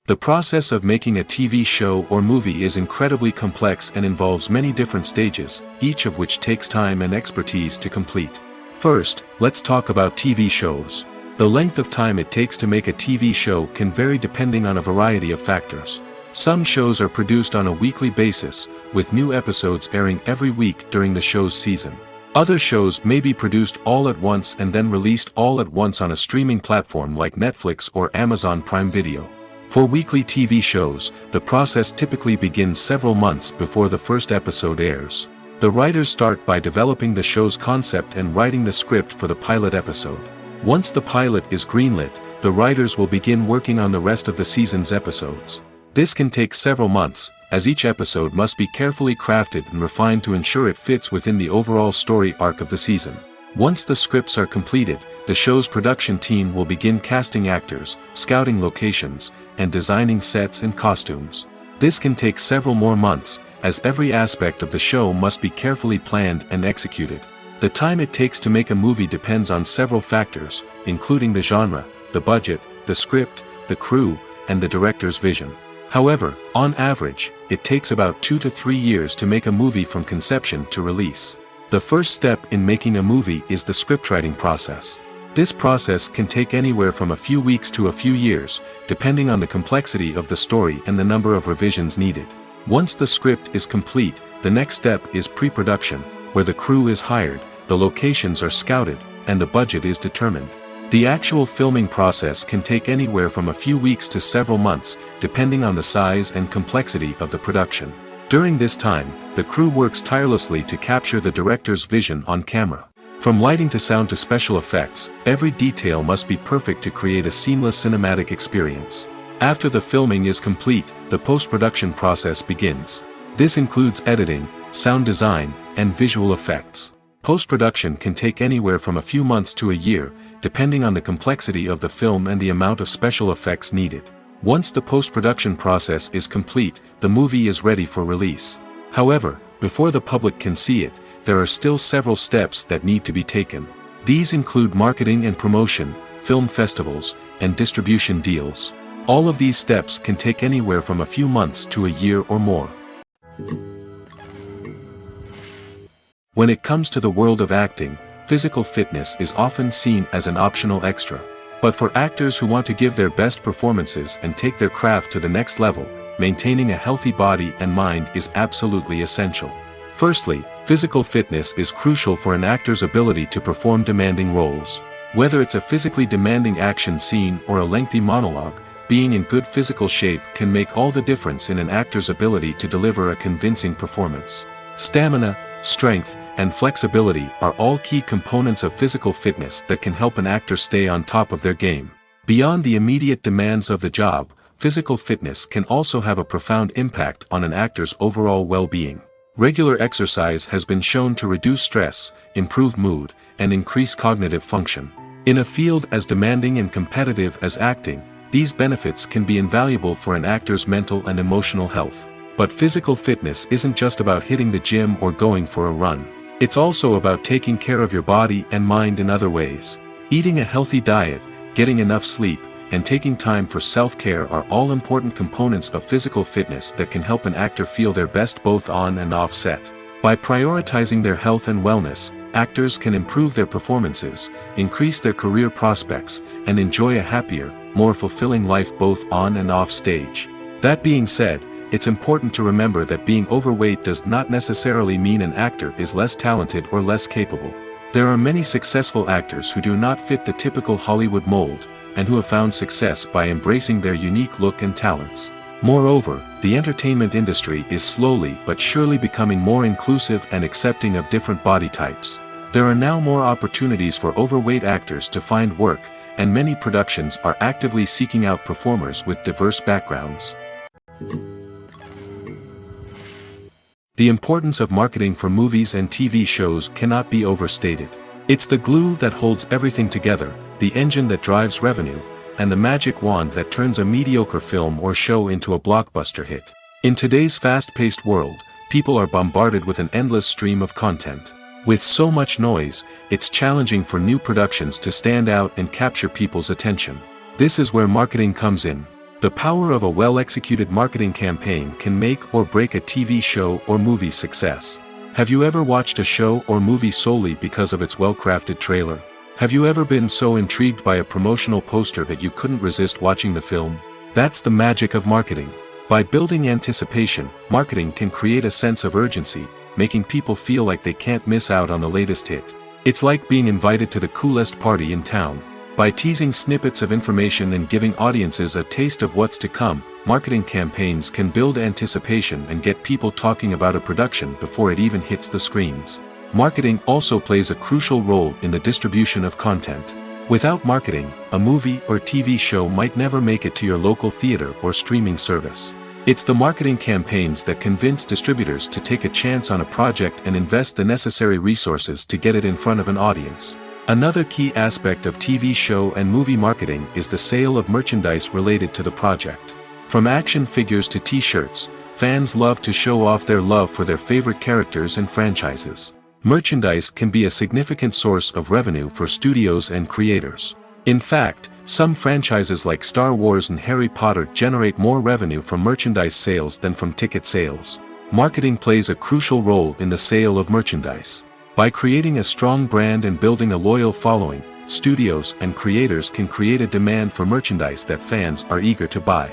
The process of making a TV show or movie is incredibly complex and involves many different stages, each of which takes time and expertise to complete. First, let's talk about TV shows. The length of time it takes to make a TV show can vary depending on a variety of factors. Some shows are produced on a weekly basis, with new episodes airing every week during the show's season. Other shows may be produced all at once and then released all at once on a streaming platform like Netflix or Amazon Prime Video. For weekly TV shows, the process typically begins several months before the first episode airs. The writers start by developing the show's concept and writing the script for the pilot episode. Once the pilot is greenlit, the writers will begin working on the rest of the season's episodes. This can take several months, as each episode must be carefully crafted and refined to ensure it fits within the overall story arc of the season. Once the scripts are completed, the show's production team will begin casting actors, scouting locations, and designing sets and costumes. This can take several more months, as every aspect of the show must be carefully planned and executed. The time it takes to make a movie depends on several factors, including the genre, the budget, the script, the crew, and the director's vision. However, on average, it takes about 2 to 3 years to make a movie from conception to release. The first step in making a movie is the scriptwriting process. This process can take anywhere from a few weeks to a few years, depending on the complexity of the story and the number of revisions needed. Once the script is complete, the next step is pre-production, where the crew is hired, the locations are scouted, and the budget is determined. The actual filming process can take anywhere from a few weeks to several months, depending on the size and complexity of the production. During this time, the crew works tirelessly to capture the director's vision on camera. From lighting to sound to special effects, every detail must be perfect to create a seamless cinematic experience. After the filming is complete, the post-production process begins. This includes editing, sound design, and visual effects. Post-production can take anywhere from a few months to a year, depending on the complexity of the film and the amount of special effects needed. Once the post-production process is complete, the movie is ready for release. However, before the public can see it, there are still several steps that need to be taken. These include marketing and promotion, film festivals, and distribution deals. All of these steps can take anywhere from a few months to a year or more. When it comes to the world of acting, physical fitness is often seen as an optional extra. But for actors who want to give their best performances and take their craft to the next level, maintaining a healthy body and mind is absolutely essential. Firstly, physical fitness is crucial for an actor's ability to perform demanding roles. Whether it's a physically demanding action scene or a lengthy monologue, being in good physical shape can make all the difference in an actor's ability to deliver a convincing performance. Stamina, strength, and flexibility are all key components of physical fitness that can help an actor stay on top of their game. Beyond the immediate demands of the job, physical fitness can also have a profound impact on an actor's overall well-being. Regular exercise has been shown to reduce stress, improve mood, and increase cognitive function. In a field as demanding and competitive as acting, these benefits can be invaluable for an actor's mental and emotional health. But physical fitness isn't just about hitting the gym or going for a run. It's also about taking care of your body and mind in other ways. Eating a healthy diet, getting enough sleep, and taking time for self-care are all important components of physical fitness that can help an actor feel their best both on and off set. By prioritizing their health and wellness, actors can improve their performances, increase their career prospects, and enjoy a happier, more fulfilling life both on and off stage. That being said, it's important to remember that being overweight does not necessarily mean an actor is less talented or less capable. There are many successful actors who do not fit the typical Hollywood mold, and who have found success by embracing their unique look and talents. Moreover, the entertainment industry is slowly but surely becoming more inclusive and accepting of different body types. There are now more opportunities for overweight actors to find work, and many productions are actively seeking out performers with diverse backgrounds. The importance of marketing for movies and TV shows cannot be overstated. It's the glue that holds everything together, the engine that drives revenue, and the magic wand that turns a mediocre film or show into a blockbuster hit. In today's fast-paced world, people are bombarded with an endless stream of content. With so much noise, it's challenging for new productions to stand out and capture people's attention. This is where marketing comes in. The power of a well-executed marketing campaign can make or break a TV show or movie's success. Have you ever watched a show or movie solely because of its well-crafted trailer? Have you ever been so intrigued by a promotional poster that you couldn't resist watching the film? That's the magic of marketing. By building anticipation, marketing can create a sense of urgency, making people feel like they can't miss out on the latest hit. It's like being invited to the coolest party in town. By teasing snippets of information and giving audiences a taste of what's to come, marketing campaigns can build anticipation and get people talking about a production before it even hits the screens. Marketing also plays a crucial role in the distribution of content. Without marketing, a movie or TV show might never make it to your local theater or streaming service. It's the marketing campaigns that convince distributors to take a chance on a project and invest the necessary resources to get it in front of an audience. Another key aspect of TV show and movie marketing is the sale of merchandise related to the project. From action figures to t-shirts, fans love to show off their love for their favorite characters and franchises. Merchandise can be a significant source of revenue for studios and creators. In fact, some franchises like Star Wars and Harry Potter generate more revenue from merchandise sales than from ticket sales. Marketing plays a crucial role in the sale of merchandise. By creating a strong brand and building a loyal following, studios and creators can create a demand for merchandise that fans are eager to buy.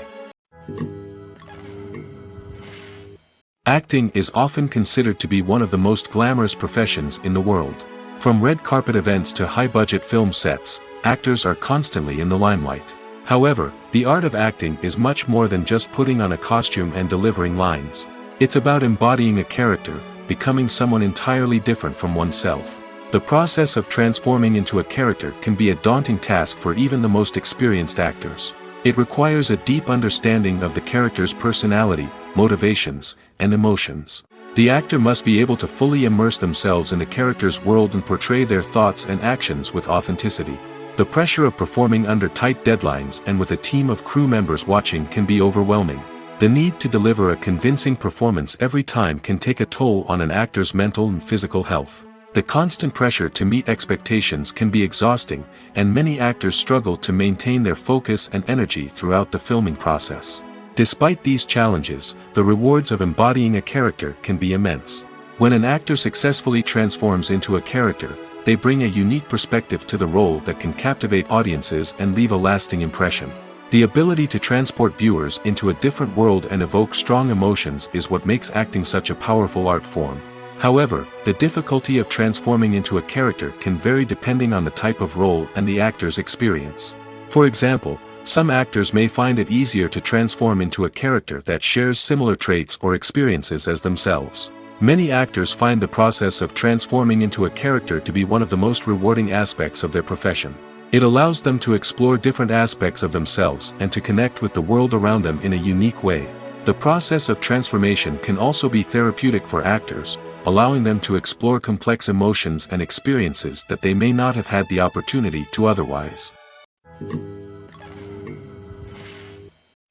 Acting is often considered to be one of the most glamorous professions in the world. From red carpet events to high-budget film sets, actors are constantly in the limelight. However, the art of acting is much more than just putting on a costume and delivering lines. It's about embodying a character, becoming someone entirely different from oneself. The process of transforming into a character can be a daunting task for even the most experienced actors. It requires a deep understanding of the character's personality, motivations, and emotions. The actor must be able to fully immerse themselves in the character's world and portray their thoughts and actions with authenticity. The pressure of performing under tight deadlines and with a team of crew members watching can be overwhelming. The need to deliver a convincing performance every time can take a toll on an actor's mental and physical health. The constant pressure to meet expectations can be exhausting, and many actors struggle to maintain their focus and energy throughout the filming process. Despite these challenges, the rewards of embodying a character can be immense. When an actor successfully transforms into a character, they bring a unique perspective to the role that can captivate audiences and leave a lasting impression. The ability to transport viewers into a different world and evoke strong emotions is what makes acting such a powerful art form. However, the difficulty of transforming into a character can vary depending on the type of role and the actor's experience. For example, some actors may find it easier to transform into a character that shares similar traits or experiences as themselves. Many actors find the process of transforming into a character to be one of the most rewarding aspects of their profession. It allows them to explore different aspects of themselves and to connect with the world around them in a unique way. The process of transformation can also be therapeutic for actors, allowing them to explore complex emotions and experiences that they may not have had the opportunity to otherwise.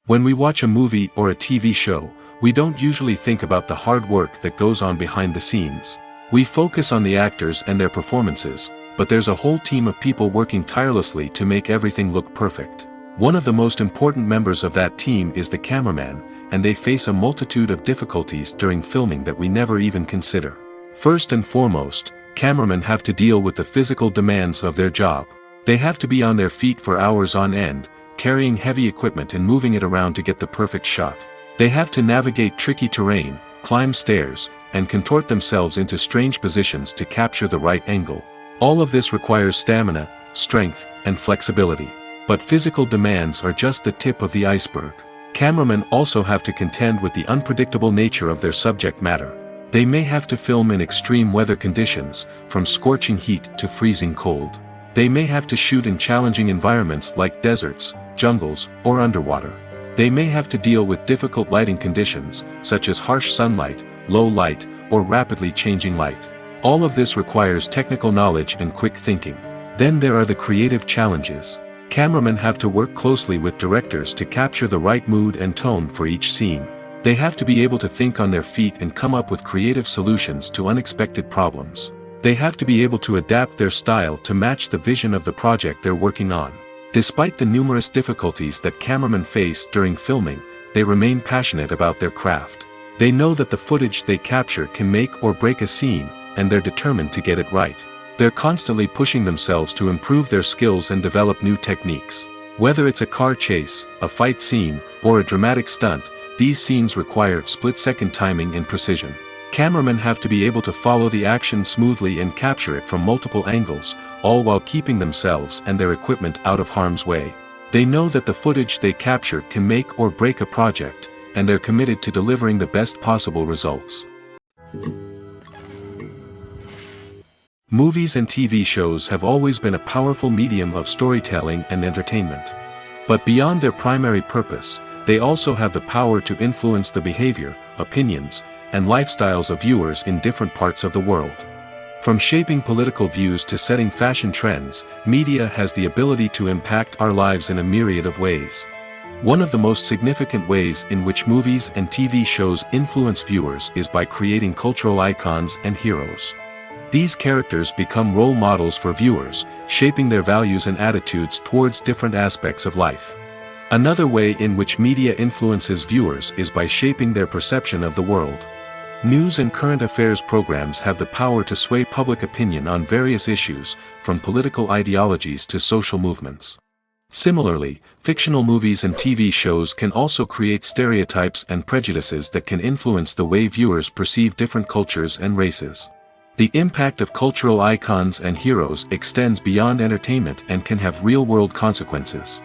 When we watch a movie or a TV show, we don't usually think about the hard work that goes on behind the scenes. We focus on the actors and their performances, but there's a whole team of people working tirelessly to make everything look perfect. One of the most important members of that team is the cameraman, and they face a multitude of difficulties during filming that we never even consider. First and foremost, cameramen have to deal with the physical demands of their job. They have to be on their feet for hours on end, carrying heavy equipment and moving it around to get the perfect shot. They have to navigate tricky terrain, climb stairs, and contort themselves into strange positions to capture the right angle. All of this requires stamina, strength, and flexibility. But physical demands are just the tip of the iceberg. Cameramen also have to contend with the unpredictable nature of their subject matter. They may have to film in extreme weather conditions, from scorching heat to freezing cold. They may have to shoot in challenging environments like deserts, jungles, or underwater. They may have to deal with difficult lighting conditions, such as harsh sunlight, low light, or rapidly changing light. All of this requires technical knowledge and quick thinking. Then there are the creative challenges. Cameramen have to work closely with directors to capture the right mood and tone for each scene. They have to be able to think on their feet and come up with creative solutions to unexpected problems. They have to be able to adapt their style to match the vision of the project they're working on. Despite the numerous difficulties that cameramen face during filming, they remain passionate about their craft. They know that the footage they capture can make or break a scene, and they're determined to get it right. They're constantly pushing themselves to improve their skills and develop new techniques. Whether it's a car chase, a fight scene, or a dramatic stunt, these scenes require split-second timing and precision. Cameramen have to be able to follow the action smoothly and capture it from multiple angles, all while keeping themselves and their equipment out of harm's way. They know that the footage they capture can make or break a project, and they're committed to delivering the best possible results. Movies and TV shows have always been a powerful medium of storytelling and entertainment. But beyond their primary purpose, they also have the power to influence the behavior, opinions, and lifestyles of viewers in different parts of the world. From shaping political views to setting fashion trends, media has the ability to impact our lives in a myriad of ways. One of the most significant ways in which movies and TV shows influence viewers is by creating cultural icons and heroes. These characters become role models for viewers, shaping their values and attitudes towards different aspects of life. Another way in which media influences viewers is by shaping their perception of the world. News and current affairs programs have the power to sway public opinion on various issues, from political ideologies to social movements. Similarly, fictional movies and TV shows can also create stereotypes and prejudices that can influence the way viewers perceive different cultures and races. The impact of cultural icons and heroes extends beyond entertainment and can have real-world consequences.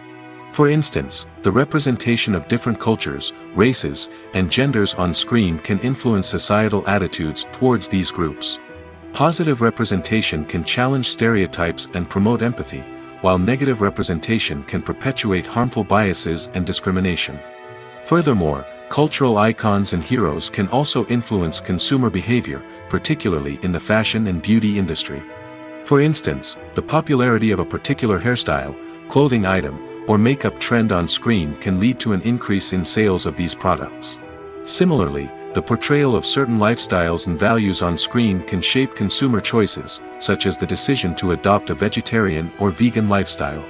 For instance, the representation of different cultures, races, and genders on screen can influence societal attitudes towards these groups. Positive representation can challenge stereotypes and promote empathy, while negative representation can perpetuate harmful biases and discrimination. Furthermore, cultural icons and heroes can also influence consumer behavior, particularly in the fashion and beauty industry. For instance, the popularity of a particular hairstyle, clothing item, or makeup trend on screen can lead to an increase in sales of these products. Similarly, the portrayal of certain lifestyles and values on screen can shape consumer choices, such as the decision to adopt a vegetarian or vegan lifestyle.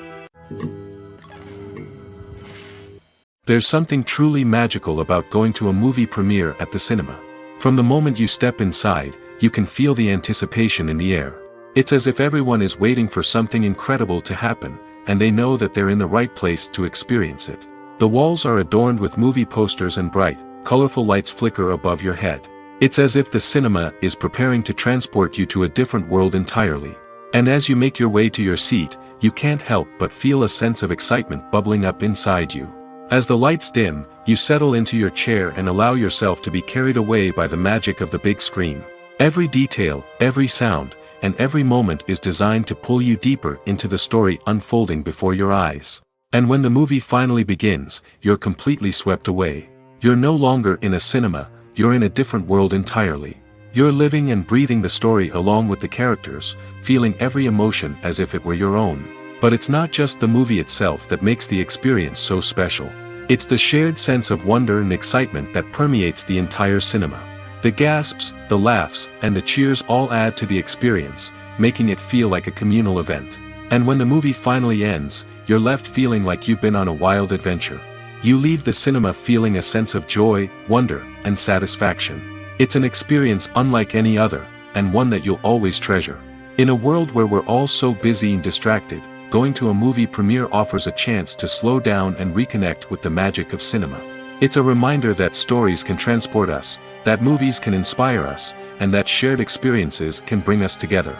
There's something truly magical about going to a movie premiere at the cinema. From the moment you step inside, you can feel the anticipation in the air. It's as if everyone is waiting for something incredible to happen, and they know that they're in the right place to experience it. The walls are adorned with movie posters and bright, colorful lights flicker above your head. It's as if the cinema is preparing to transport you to a different world entirely. And as you make your way to your seat, you can't help but feel a sense of excitement bubbling up inside you. As the lights dim, you settle into your chair and allow yourself to be carried away by the magic of the big screen. Every detail, every sound, and every moment is designed to pull you deeper into the story unfolding before your eyes. And when the movie finally begins, you're completely swept away. You're no longer in a cinema, you're in a different world entirely. You're living and breathing the story along with the characters, feeling every emotion as if it were your own. But it's not just the movie itself that makes the experience so special. It's the shared sense of wonder and excitement that permeates the entire cinema. The gasps, the laughs, and the cheers all add to the experience, making it feel like a communal event. And when the movie finally ends, you're left feeling like you've been on a wild adventure. You leave the cinema feeling a sense of joy, wonder, and satisfaction. It's an experience unlike any other, and one that you'll always treasure. In a world where we're all so busy and distracted, going to a movie premiere offers a chance to slow down and reconnect with the magic of cinema. It's a reminder that stories can transport us, that movies can inspire us, and that shared experiences can bring us together.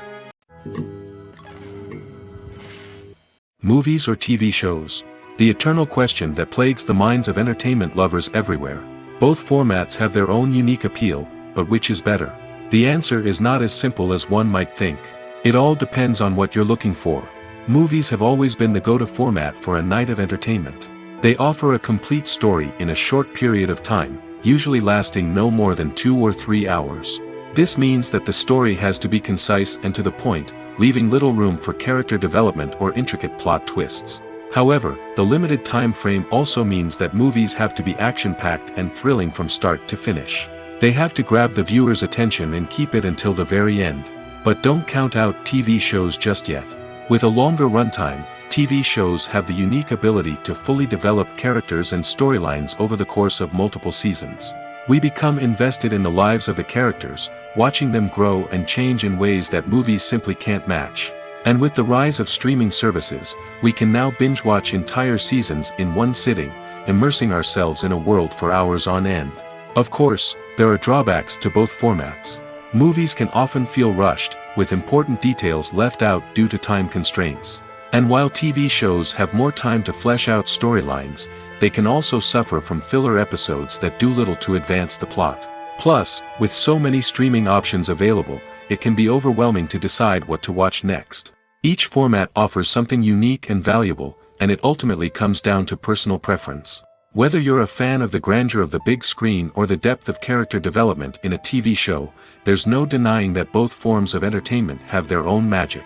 Movies or TV shows? The eternal question that plagues the minds of entertainment lovers everywhere. Both formats have their own unique appeal, but which is better? The answer is not as simple as one might think. It all depends on what you're looking for. Movies have always been the go-to format for a night of entertainment. They offer a complete story in a short period of time, usually lasting no more than 2 or 3 hours. This means that the story has to be concise and to the point, leaving little room for character development or intricate plot twists. However, the limited time frame also means that movies have to be action-packed and thrilling from start to finish. They have to grab the viewer's attention and keep it until the very end. But don't count out TV shows just yet. With a longer runtime, TV shows have the unique ability to fully develop characters and storylines over the course of multiple seasons. We become invested in the lives of the characters, watching them grow and change in ways that movies simply can't match. And with the rise of streaming services, we can now binge-watch entire seasons in one sitting, immersing ourselves in a world for hours on end. Of course, there are drawbacks to both formats. Movies can often feel rushed, with important details left out due to time constraints. And while TV shows have more time to flesh out storylines, they can also suffer from filler episodes that do little to advance the plot. Plus, with so many streaming options available, it can be overwhelming to decide what to watch next. Each format offers something unique and valuable, and it ultimately comes down to personal preference. Whether you're a fan of the grandeur of the big screen or the depth of character development in a TV show, there's no denying that both forms of entertainment have their own magic.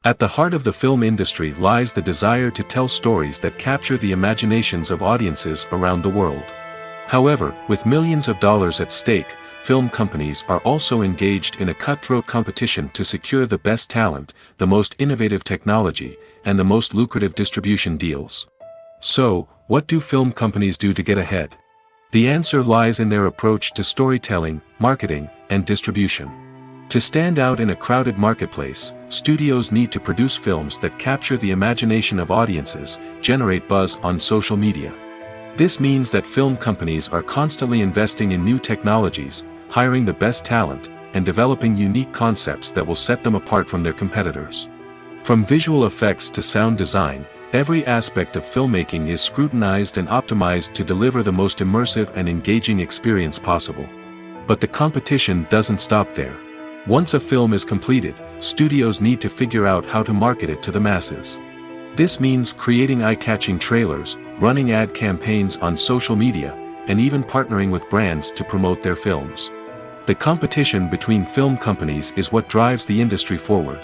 At the heart of the film industry lies the desire to tell stories that capture the imaginations of audiences around the world. However, with millions of dollars at stake, film companies are also engaged in a cutthroat competition to secure the best talent, the most innovative technology, and the most lucrative distribution deals. So, what do film companies do to get ahead? The answer lies in their approach to storytelling, marketing, and distribution. To stand out in a crowded marketplace, studios need to produce films that capture the imagination of audiences, generate buzz on social media. This means that film companies are constantly investing in new technologies, hiring the best talent, and developing unique concepts that will set them apart from their competitors. From visual effects to sound design, every aspect of filmmaking is scrutinized and optimized to deliver the most immersive and engaging experience possible. But the competition doesn't stop there. Once a film is completed, studios need to figure out how to market it to the masses. This means creating eye-catching trailers, running ad campaigns on social media, and even partnering with brands to promote their films. The competition between film companies is what drives the industry forward.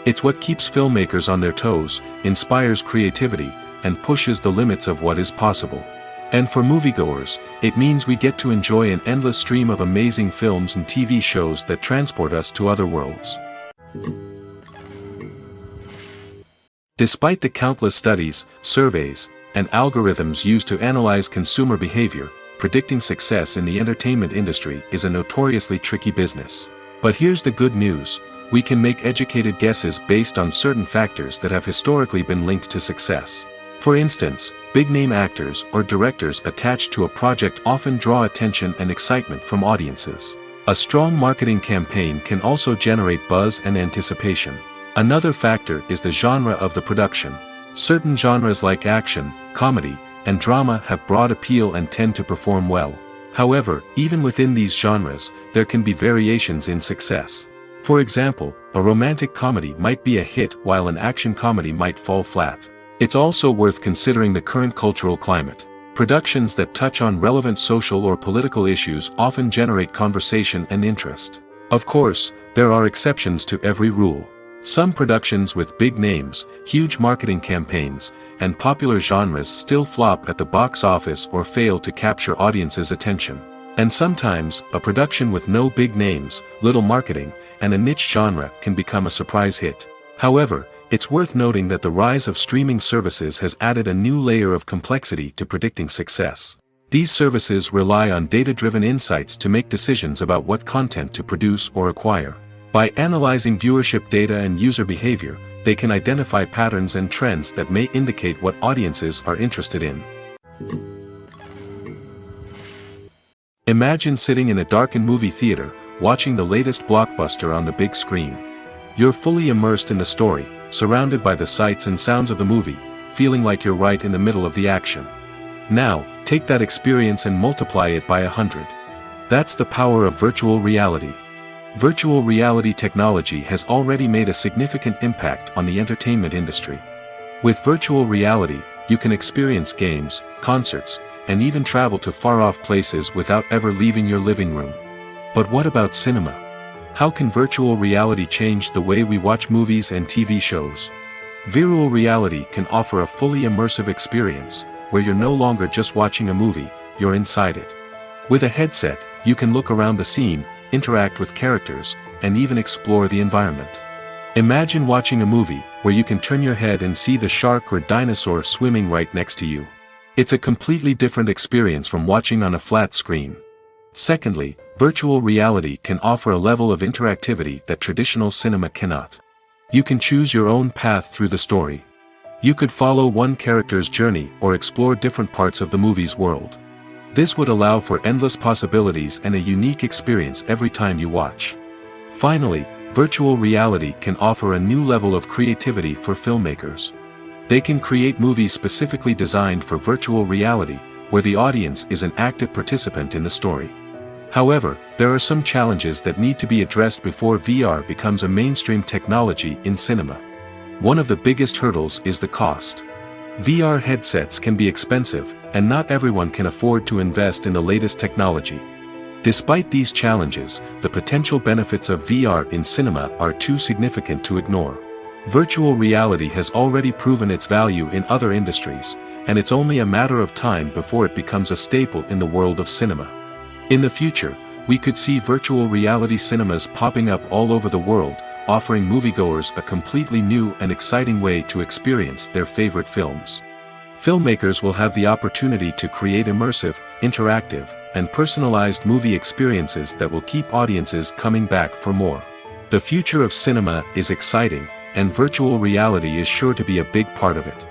It's what keeps filmmakers on their toes, inspires creativity, and pushes the limits of what is possible. And for moviegoers, it means we get to enjoy an endless stream of amazing films and TV shows that transport us to other worlds. Despite the countless studies, surveys, and algorithms used to analyze consumer behavior, predicting success in the entertainment industry is a notoriously tricky business. But here's the good news: we can make educated guesses based on certain factors that have historically been linked to success. For instance, big-name actors or directors attached to a project often draw attention and excitement from audiences. A strong marketing campaign can also generate buzz and anticipation. Another factor is the genre of the production. Certain genres like action, comedy, and drama have broad appeal and tend to perform well. However, even within these genres, there can be variations in success. For example, a romantic comedy might be a hit while an action comedy might fall flat. It's also worth considering the current cultural climate. Productions that touch on relevant social or political issues often generate conversation and interest. Of course, there are exceptions to every rule. Some productions with big names, huge marketing campaigns, and popular genres still flop at the box office or fail to capture audiences' attention. And sometimes, a production with no big names, little marketing, and a niche genre can become a surprise hit. However, it's worth noting that the rise of streaming services has added a new layer of complexity to predicting success. These services rely on data-driven insights to make decisions about what content to produce or acquire. By analyzing viewership data and user behavior, they can identify patterns and trends that may indicate what audiences are interested in. Imagine sitting in a darkened movie theater, watching the latest blockbuster on the big screen. You're fully immersed in the story, surrounded by the sights and sounds of the movie, feeling like you're right in the middle of the action. Now, take that experience and multiply it by 100. That's the power of virtual reality. Virtual reality technology has already made a significant impact on the entertainment industry. With virtual reality, you can experience games, concerts, and even travel to far-off places without ever leaving your living room. But what about cinema? How can virtual reality change the way we watch movies and TV shows? Virtual reality can offer a fully immersive experience, where you're no longer just watching a movie, you're inside it. With a headset, you can look around the scene, interact with characters, and even explore the environment. Imagine watching a movie where you can turn your head and see the shark or dinosaur swimming right next to you. It's a completely different experience from watching on a flat screen. Secondly, virtual reality can offer a level of interactivity that traditional cinema cannot. You can choose your own path through the story. You could follow one character's journey or explore different parts of the movie's world. This would allow for endless possibilities and a unique experience every time you watch. Finally, virtual reality can offer a new level of creativity for filmmakers. They can create movies specifically designed for virtual reality, where the audience is an active participant in the story. However, there are some challenges that need to be addressed before VR becomes a mainstream technology in cinema. One of the biggest hurdles is the cost. VR headsets can be expensive, and not everyone can afford to invest in the latest technology. Despite these challenges, the potential benefits of VR in cinema are too significant to ignore. Virtual reality has already proven its value in other industries, and it's only a matter of time before it becomes a staple in the world of cinema. In the future, we could see virtual reality cinemas popping up all over the world, offering moviegoers a completely new and exciting way to experience their favorite films. Filmmakers will have the opportunity to create immersive, interactive, and personalized movie experiences that will keep audiences coming back for more. The future of cinema is exciting, and virtual reality is sure to be a big part of it.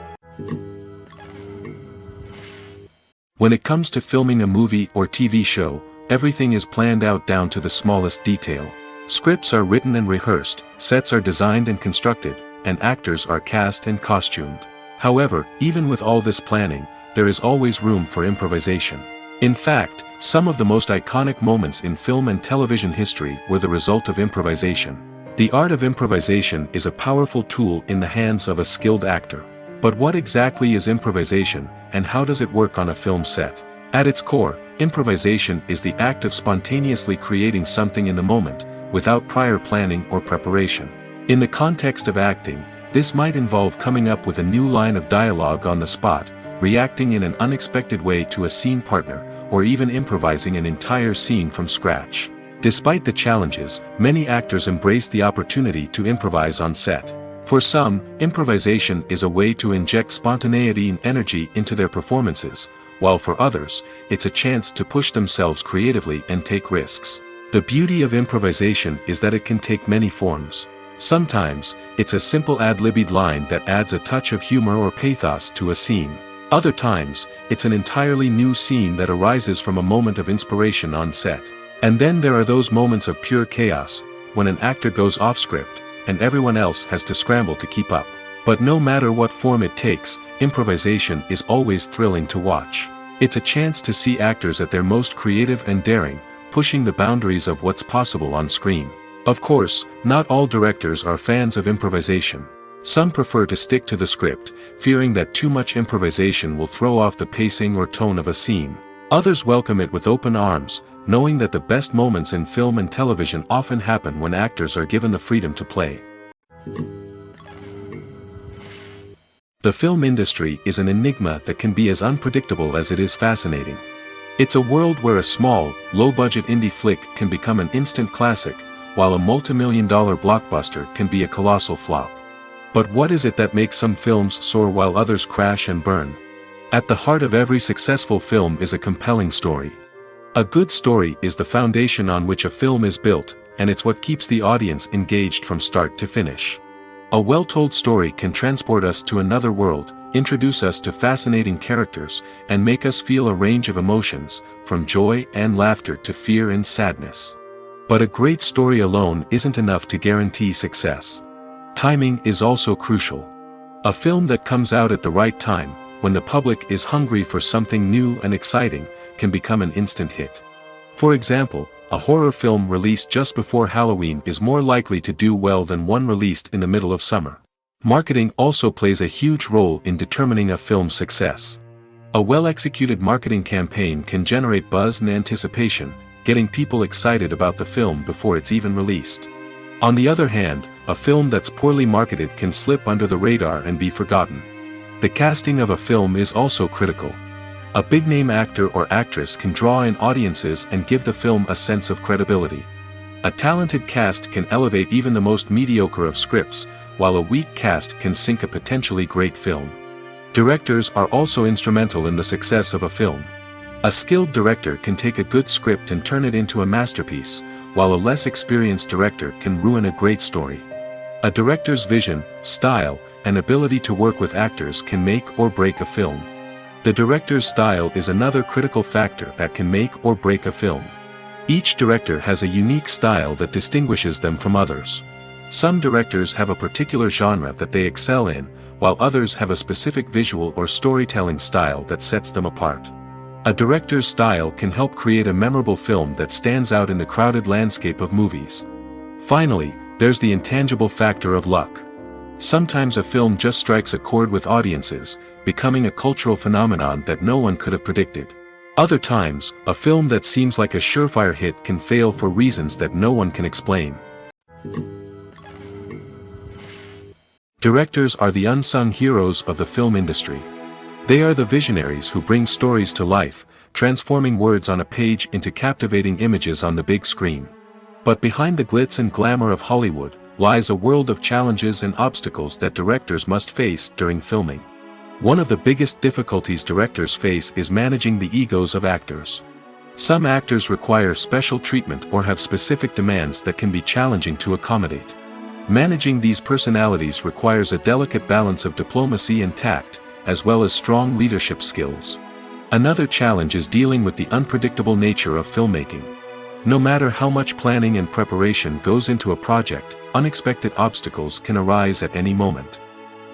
When it comes to filming a movie or TV show, everything is planned out down to the smallest detail. Scripts are written and rehearsed, sets are designed and constructed, and actors are cast and costumed. However, even with all this planning, there is always room for improvisation. In fact, some of the most iconic moments in film and television history were the result of improvisation. The art of improvisation is a powerful tool in the hands of a skilled actor. But what exactly is improvisation, and how does it work on a film set? At its core, improvisation is the act of spontaneously creating something in the moment, without prior planning or preparation. In the context of acting, this might involve coming up with a new line of dialogue on the spot, reacting in an unexpected way to a scene partner, or even improvising an entire scene from scratch. Despite the challenges, many actors embrace the opportunity to improvise on set. For some, improvisation is a way to inject spontaneity and energy into their performances, while for others, it's a chance to push themselves creatively and take risks. The beauty of improvisation is that it can take many forms. Sometimes, it's a simple ad-libbed line that adds a touch of humor or pathos to a scene. Other times, it's an entirely new scene that arises from a moment of inspiration on set. And then there are those moments of pure chaos, when an actor goes off script, and everyone else has to scramble to keep up. But no matter what form it takes, improvisation is always thrilling to watch. It's a chance to see actors at their most creative and daring, pushing the boundaries of what's possible on screen. Of course, not all directors are fans of improvisation. Some prefer to stick to the script, fearing that too much improvisation will throw off the pacing or tone of a scene. Others welcome it with open arms, knowing that the best moments in film and television often happen when actors are given the freedom to play. The film industry is an enigma that can be as unpredictable as it is fascinating. It's a world where a small, low-budget indie flick can become an instant classic, while a multi-million-dollar blockbuster can be a colossal flop. But what is it that makes some films soar while others crash and burn? At the heart of every successful film is a compelling story. A good story is the foundation on which a film is built, and it's what keeps the audience engaged from start to finish. A well-told story can transport us to another world, introduce us to fascinating characters, and make us feel a range of emotions, from joy and laughter to fear and sadness. But a great story alone isn't enough to guarantee success. Timing is also crucial. A film that comes out at the right time, when the public is hungry for something new and exciting, can become an instant hit. For example, a horror film released just before Halloween is more likely to do well than one released in the middle of summer. Marketing also plays a huge role in determining a film's success. A well-executed marketing campaign can generate buzz and anticipation, getting people excited about the film before it's even released. On the other hand, a film that's poorly marketed can slip under the radar and be forgotten. The casting of a film is also critical. A big-name actor or actress can draw in audiences and give the film a sense of credibility. A talented cast can elevate even the most mediocre of scripts, while a weak cast can sink a potentially great film. Directors are also instrumental in the success of a film. A skilled director can take a good script and turn it into a masterpiece, while a less experienced director can ruin a great story. A director's vision, style, and ability to work with actors can make or break a film. The director's style is another critical factor that can make or break a film. Each director has a unique style that distinguishes them from others. Some directors have a particular genre that they excel in, while others have a specific visual or storytelling style that sets them apart. A director's style can help create a memorable film that stands out in the crowded landscape of movies. Finally, there's the intangible factor of luck. Sometimes a film just strikes a chord with audiences, becoming a cultural phenomenon that no one could have predicted. Other times, a film that seems like a surefire hit can fail for reasons that no one can explain. Directors are the unsung heroes of the film industry. They are the visionaries who bring stories to life, transforming words on a page into captivating images on the big screen. But behind the glitz and glamour of Hollywood, lies a world of challenges and obstacles that directors must face during filming. One of the biggest difficulties directors face is managing the egos of actors. Some actors require special treatment or have specific demands that can be challenging to accommodate. Managing these personalities requires a delicate balance of diplomacy and tact, as well as strong leadership skills. Another challenge is dealing with the unpredictable nature of filmmaking. No matter how much planning and preparation goes into a project, unexpected obstacles can arise at any moment.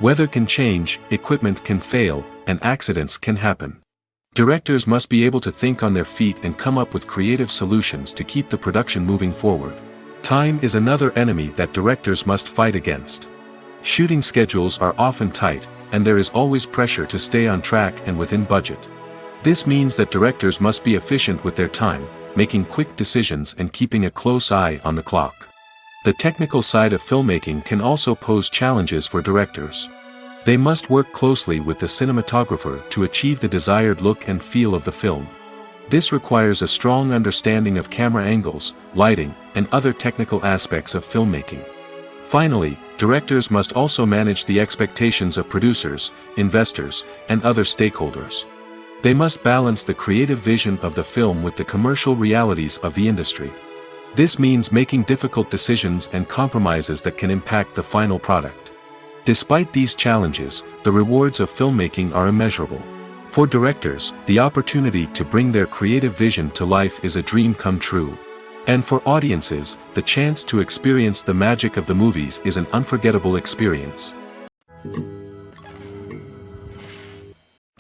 Weather can change, equipment can fail, and accidents can happen. Directors must be able to think on their feet and come up with creative solutions to keep the production moving forward. Time is another enemy that directors must fight against. Shooting schedules are often tight, and there is always pressure to stay on track and within budget. This means that directors must be efficient with their time, making quick decisions and keeping a close eye on the clock. The technical side of filmmaking can also pose challenges for directors. They must work closely with the cinematographer to achieve the desired look and feel of the film. This requires a strong understanding of camera angles, lighting, and other technical aspects of filmmaking. Finally, directors must also manage the expectations of producers, investors, and other stakeholders. They must balance the creative vision of the film with the commercial realities of the industry. This means making difficult decisions and compromises that can impact the final product. Despite these challenges, the rewards of filmmaking are immeasurable. For directors, the opportunity to bring their creative vision to life is a dream come true. And for audiences, the chance to experience the magic of the movies is an unforgettable experience.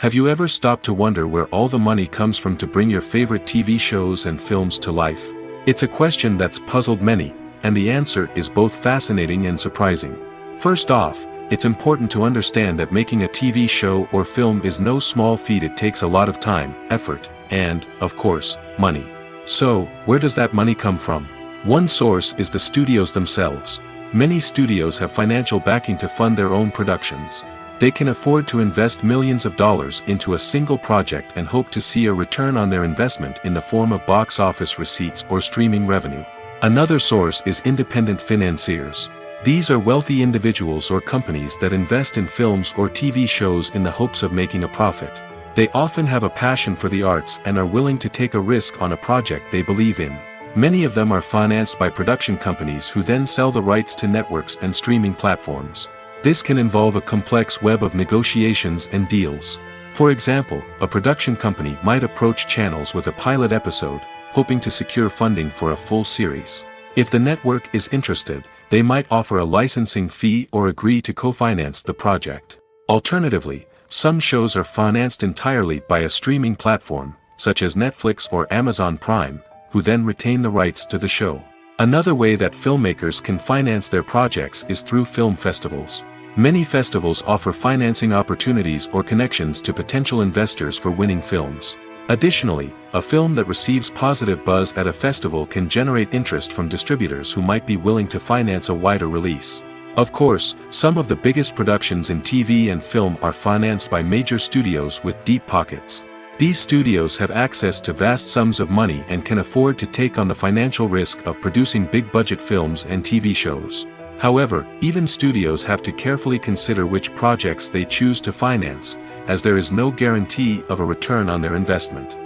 Have you ever stopped to wonder where all the money comes from to bring your favorite TV shows and films to life? It's a question that's puzzled many, and the answer is both fascinating and surprising. First off, it's important to understand that making a TV show or film is no small feat. It takes a lot of time, effort, and, of course, money. So, where does that money come from? One source is the studios themselves. Many studios have financial backing to fund their own productions. They can afford to invest millions of dollars into a single project and hope to see a return on their investment in the form of box office receipts or streaming revenue. Another source is independent financiers. These are wealthy individuals or companies that invest in films or TV shows in the hopes of making a profit. They often have a passion for the arts and are willing to take a risk on a project they believe in. Many of them are financed by production companies who then sell the rights to networks and streaming platforms. This can involve a complex web of negotiations and deals. For example, a production company might approach channels with a pilot episode, hoping to secure funding for a full series. If the network is interested, they might offer a licensing fee or agree to co-finance the project. Alternatively, some shows are financed entirely by a streaming platform, such as Netflix or Amazon Prime, who then retain the rights to the show. Another way that filmmakers can finance their projects is through film festivals. Many festivals offer financing opportunities or connections to potential investors for winning films. Additionally, a film that receives positive buzz at a festival can generate interest from distributors who might be willing to finance a wider release. Of course, some of the biggest productions in TV and film are financed by major studios with deep pockets. These studios have access to vast sums of money and can afford to take on the financial risk of producing big-budget films and TV shows. However, even studios have to carefully consider which projects they choose to finance, as there is no guarantee of a return on their investment.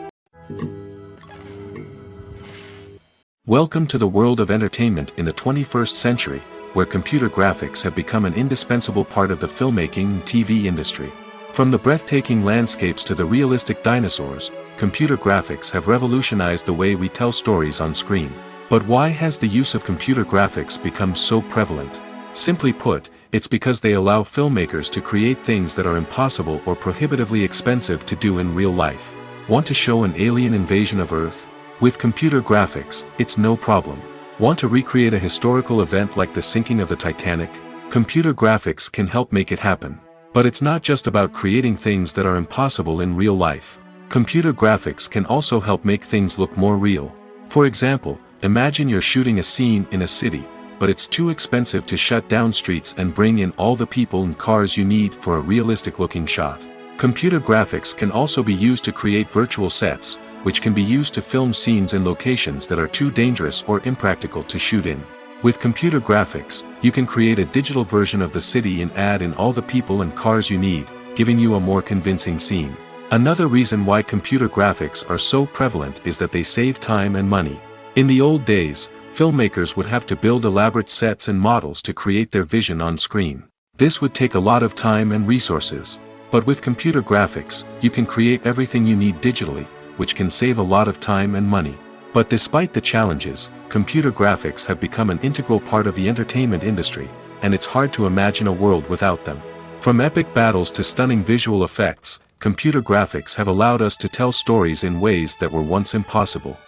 Welcome to the world of entertainment in the 21st century, where computer graphics have become an indispensable part of the filmmaking and TV industry. From the breathtaking landscapes to the realistic dinosaurs, computer graphics have revolutionized the way we tell stories on screen. But why has the use of computer graphics become so prevalent? Simply put, it's because they allow filmmakers to create things that are impossible or prohibitively expensive to do in real life. Want to show an alien invasion of Earth? With computer graphics, it's no problem. Want to recreate a historical event like the sinking of the Titanic? Computer graphics can help make it happen. But it's not just about creating things that are impossible in real life. Computer graphics can also help make things look more real. For example, imagine you're shooting a scene in a city, but it's too expensive to shut down streets and bring in all the people and cars you need for a realistic-looking shot. Computer graphics can also be used to create virtual sets, which can be used to film scenes in locations that are too dangerous or impractical to shoot in. With computer graphics, you can create a digital version of the city and add in all the people and cars you need, giving you a more convincing scene. Another reason why computer graphics are so prevalent is that they save time and money. In the old days, filmmakers would have to build elaborate sets and models to create their vision on screen. This would take a lot of time and resources. But with computer graphics, you can create everything you need digitally, which can save a lot of time and money. But despite the challenges, computer graphics have become an integral part of the entertainment industry, and it's hard to imagine a world without them. From epic battles to stunning visual effects, computer graphics have allowed us to tell stories in ways that were once impossible.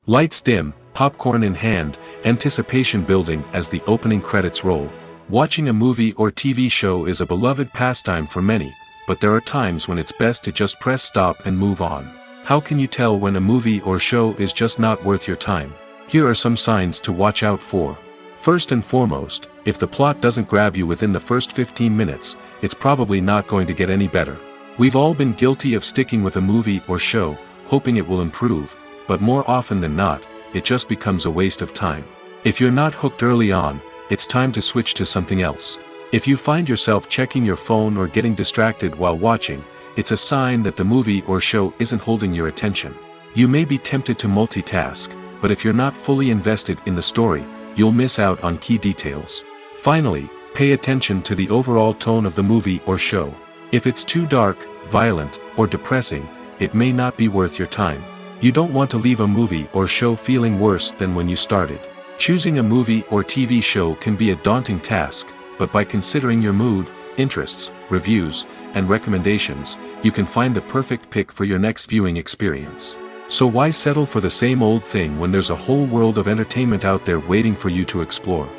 Lights dim, popcorn in hand, anticipation building as the opening credits roll. Watching a movie or TV show is a beloved pastime for many, but there are times when it's best to just press stop and move on. How can you tell when a movie or show is just not worth your time? Here are some signs to watch out for. First and foremost, if the plot doesn't grab you within the first 15 minutes, it's probably not going to get any better. We've all been guilty of sticking with a movie or show, hoping it will improve, but more often than not, it just becomes a waste of time. If you're not hooked early on, it's time to switch to something else. If you find yourself checking your phone or getting distracted while watching, it's a sign that the movie or show isn't holding your attention. You may be tempted to multitask, but if you're not fully invested in the story, you'll miss out on key details. Finally, pay attention to the overall tone of the movie or show. If it's too dark, violent, or depressing, it may not be worth your time. You don't want to leave a movie or show feeling worse than when you started. Choosing a movie or TV show can be a daunting task, but by considering your mood, interests, reviews, and recommendations, you can find the perfect pick for your next viewing experience. So why settle for the same old thing when there's a whole world of entertainment out there waiting for you to explore?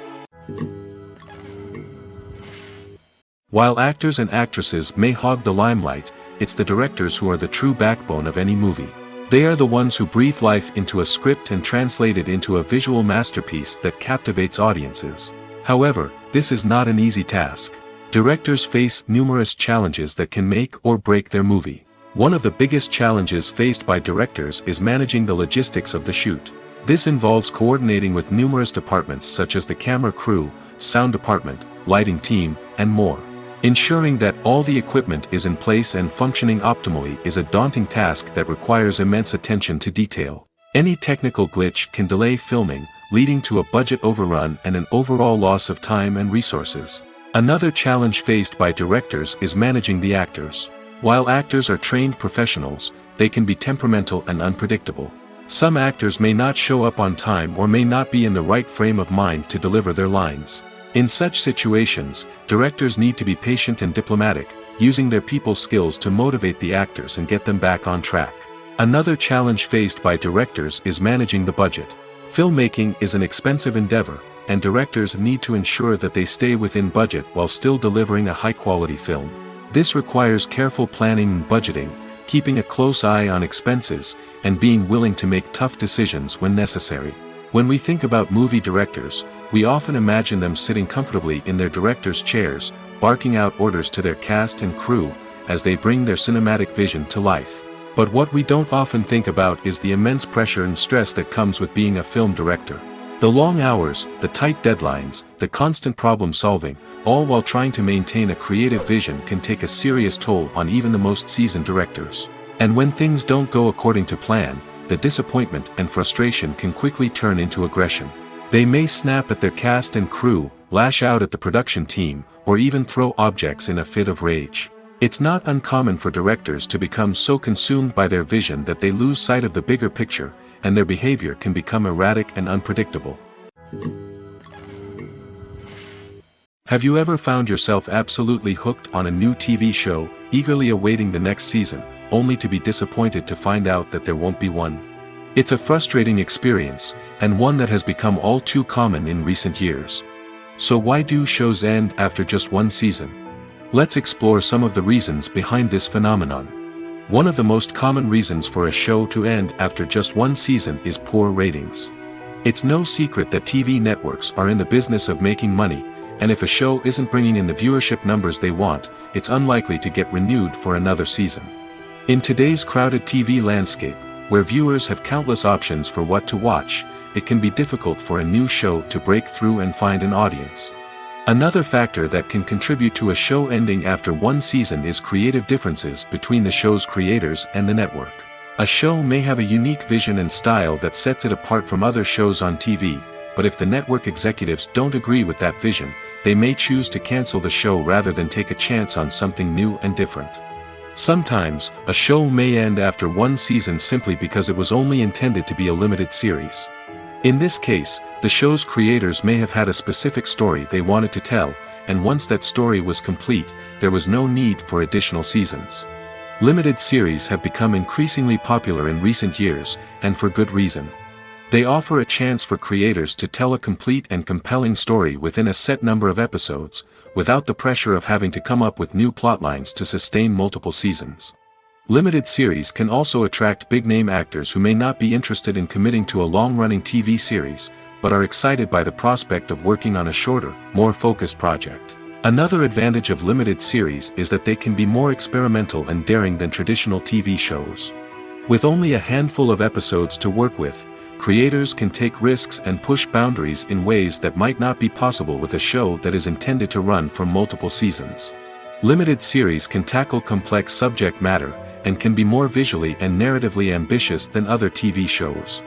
While actors and actresses may hog the limelight, it's the directors who are the true backbone of any movie. They are the ones who breathe life into a script and translate it into a visual masterpiece that captivates audiences. However, this is not an easy task. Directors face numerous challenges that can make or break their movie. One of the biggest challenges faced by directors is managing the logistics of the shoot. This involves coordinating with numerous departments such as the camera crew, sound department, lighting team, and more. Ensuring that all the equipment is in place and functioning optimally is a daunting task that requires immense attention to detail. Any technical glitch can delay filming, leading to a budget overrun and an overall loss of time and resources. Another challenge faced by directors is managing the actors. While actors are trained professionals, they can be temperamental and unpredictable. Some actors may not show up on time or may not be in the right frame of mind to deliver their lines. In such situations, directors need to be patient and diplomatic, using their people skills to motivate the actors and get them back on track. Another challenge faced by directors is managing the budget. Filmmaking is an expensive endeavor, and directors need to ensure that they stay within budget while still delivering a high-quality film. This requires careful planning and budgeting, keeping a close eye on expenses, and being willing to make tough decisions when necessary. When we think about movie directors, we often imagine them sitting comfortably in their director's chairs, barking out orders to their cast and crew, as they bring their cinematic vision to life. But what we don't often think about is the immense pressure and stress that comes with being a film director. The long hours, the tight deadlines, the constant problem solving, all while trying to maintain a creative vision can take a serious toll on even the most seasoned directors. And when things don't go according to plan, the disappointment and frustration can quickly turn into aggression. They may snap at their cast and crew, lash out at the production team, or even throw objects in a fit of rage. It's not uncommon for directors to become so consumed by their vision that they lose sight of the bigger picture, and their behavior can become erratic and unpredictable. Have you ever found yourself absolutely hooked on a new TV show, eagerly awaiting the next season, only to be disappointed to find out that there won't be one? It's a frustrating experience, and one that has become all too common in recent years. So why do shows end after just one season? Let's explore some of the reasons behind this phenomenon. One of the most common reasons for a show to end after just one season is poor ratings. It's no secret that TV networks are in the business of making money, and if a show isn't bringing in the viewership numbers they want, it's unlikely to get renewed for another season. In today's crowded TV landscape, where viewers have countless options for what to watch, it can be difficult for a new show to break through and find an audience. Another factor that can contribute to a show ending after one season is creative differences between the show's creators and the network. A show may have a unique vision and style that sets it apart from other shows on TV, but if the network executives don't agree with that vision, they may choose to cancel the show rather than take a chance on something new and different. Sometimes, a show may end after one season simply because it was only intended to be a limited series. In this case, the show's creators may have had a specific story they wanted to tell, and once that story was complete, there was no need for additional seasons. Limited series have become increasingly popular in recent years, and for good reason. They offer a chance for creators to tell a complete and compelling story within a set number of episodes, without the pressure of having to come up with new plotlines to sustain multiple seasons. Limited series can also attract big-name actors who may not be interested in committing to a long-running TV series, but are excited by the prospect of working on a shorter, more focused project. Another advantage of limited series is that they can be more experimental and daring than traditional TV shows. With only a handful of episodes to work with, creators can take risks and push boundaries in ways that might not be possible with a show that is intended to run for multiple seasons. Limited series can tackle complex subject matter, and can be more visually and narratively ambitious than other TV shows.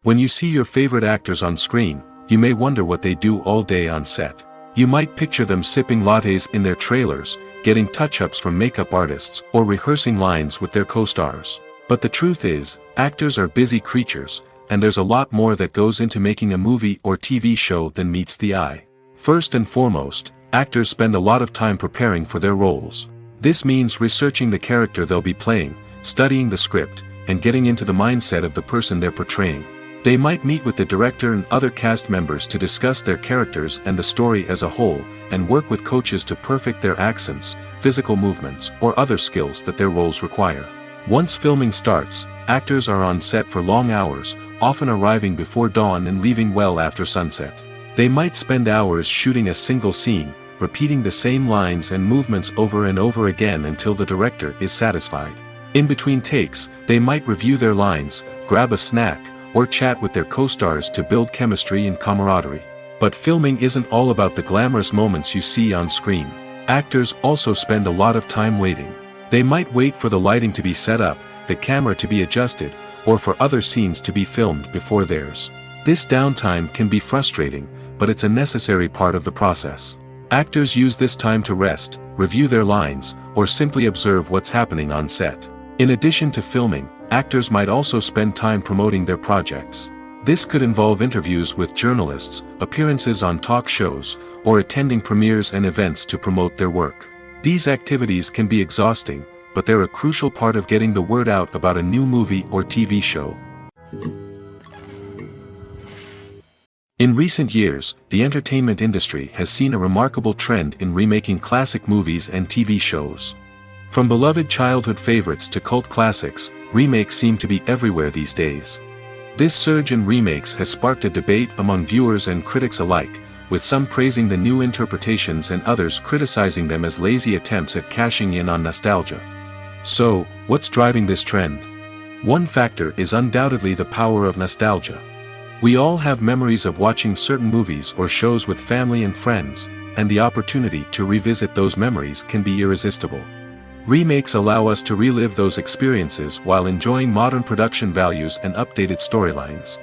When you see your favorite actors on screen, you may wonder what they do all day on set. You might picture them sipping lattes in their trailers, getting touch-ups from makeup artists, or rehearsing lines with their co-stars. But the truth is, actors are busy creatures, and there's a lot more that goes into making a movie or TV show than meets the eye. First and foremost, actors spend a lot of time preparing for their roles. This means researching the character they'll be playing, studying the script, and getting into the mindset of the person they're portraying. They might meet with the director and other cast members to discuss their characters and the story as a whole, and work with coaches to perfect their accents, physical movements, or other skills that their roles require. Once filming starts, actors are on set for long hours, often arriving before dawn and leaving well after sunset. They might spend hours shooting a single scene, repeating the same lines and movements over and over again until the director is satisfied. In between takes, they might review their lines, grab a snack, or chat with their co-stars to build chemistry and camaraderie. But filming isn't all about the glamorous moments you see on screen. Actors also spend a lot of time waiting. They might wait for the lighting to be set up, the camera to be adjusted, or for other scenes to be filmed before theirs. This downtime can be frustrating, but it's a necessary part of the process. Actors use this time to rest, review their lines, or simply observe what's happening on set. In addition to filming, actors might also spend time promoting their projects. This could involve interviews with journalists, appearances on talk shows, or attending premieres and events to promote their work. These activities can be exhausting, but they're a crucial part of getting the word out about a new movie or TV show. In recent years, the entertainment industry has seen a remarkable trend in remaking classic movies and TV shows. From beloved childhood favorites to cult classics, remakes seem to be everywhere these days. This surge in remakes has sparked a debate among viewers and critics alike, with some praising the new interpretations and others criticizing them as lazy attempts at cashing in on nostalgia. So, what's driving this trend? One factor is undoubtedly the power of nostalgia. We all have memories of watching certain movies or shows with family and friends, and the opportunity to revisit those memories can be irresistible. Remakes allow us to relive those experiences while enjoying modern production values and updated storylines.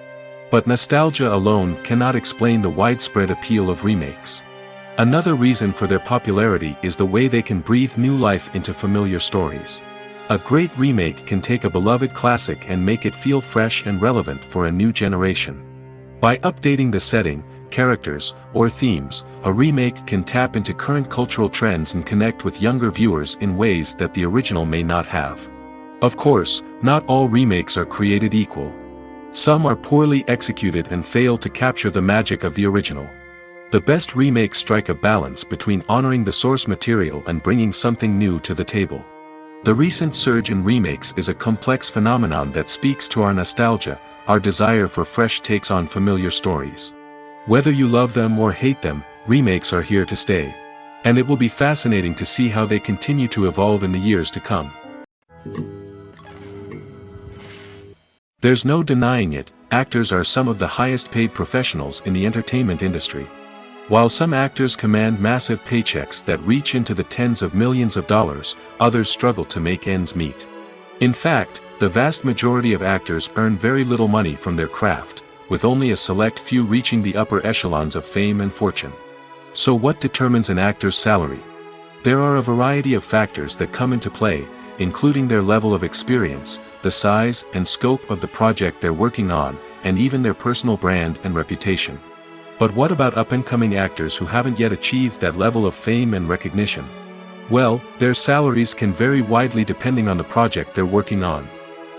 But nostalgia alone cannot explain the widespread appeal of remakes. Another reason for their popularity is the way they can breathe new life into familiar stories. A great remake can take a beloved classic and make it feel fresh and relevant for a new generation. By updating the setting, characters, or themes, a remake can tap into current cultural trends and connect with younger viewers in ways that the original may not have. Of course, not all remakes are created equal. Some are poorly executed and fail to capture the magic of the original. The best remakes strike a balance between honoring the source material and bringing something new to the table. The recent surge in remakes is a complex phenomenon that speaks to our nostalgia, our desire for fresh takes on familiar stories. Whether you love them or hate them, remakes are here to stay. And it will be fascinating to see how they continue to evolve in the years to come. There's no denying it, actors are some of the highest paid professionals in the entertainment industry. While some actors command massive paychecks that reach into the tens of millions of dollars, others struggle to make ends meet. In fact, the vast majority of actors earn very little money from their craft, with only a select few reaching the upper echelons of fame and fortune. So what determines an actor's salary? There are a variety of factors that come into play, including their level of experience, the size and scope of the project they're working on, and even their personal brand and reputation. But what about up-and-coming actors who haven't yet achieved that level of fame and recognition? Well, their salaries can vary widely depending on the project they're working on.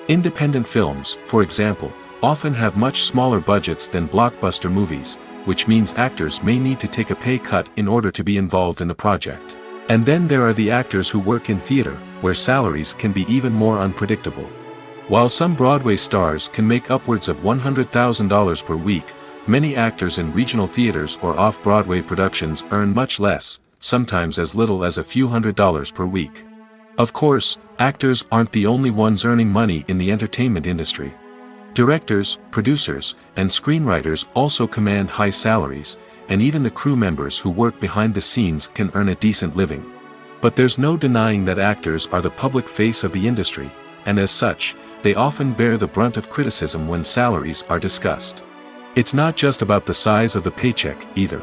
Independent films, for example, often have much smaller budgets than blockbuster movies, which means actors may need to take a pay cut in order to be involved in the project. And then there are the actors who work in theater, where salaries can be even more unpredictable. While some Broadway stars can make upwards of $100,000 per week, many actors in regional theaters or off-Broadway productions earn much less, sometimes as little as a few $100s per week. Of course, actors aren't the only ones earning money in the entertainment industry. Directors, producers, and screenwriters also command high salaries, and even the crew members who work behind the scenes can earn a decent living. But there's no denying that actors are the public face of the industry, and as such, they often bear the brunt of criticism when salaries are discussed. It's not just about the size of the paycheck, either.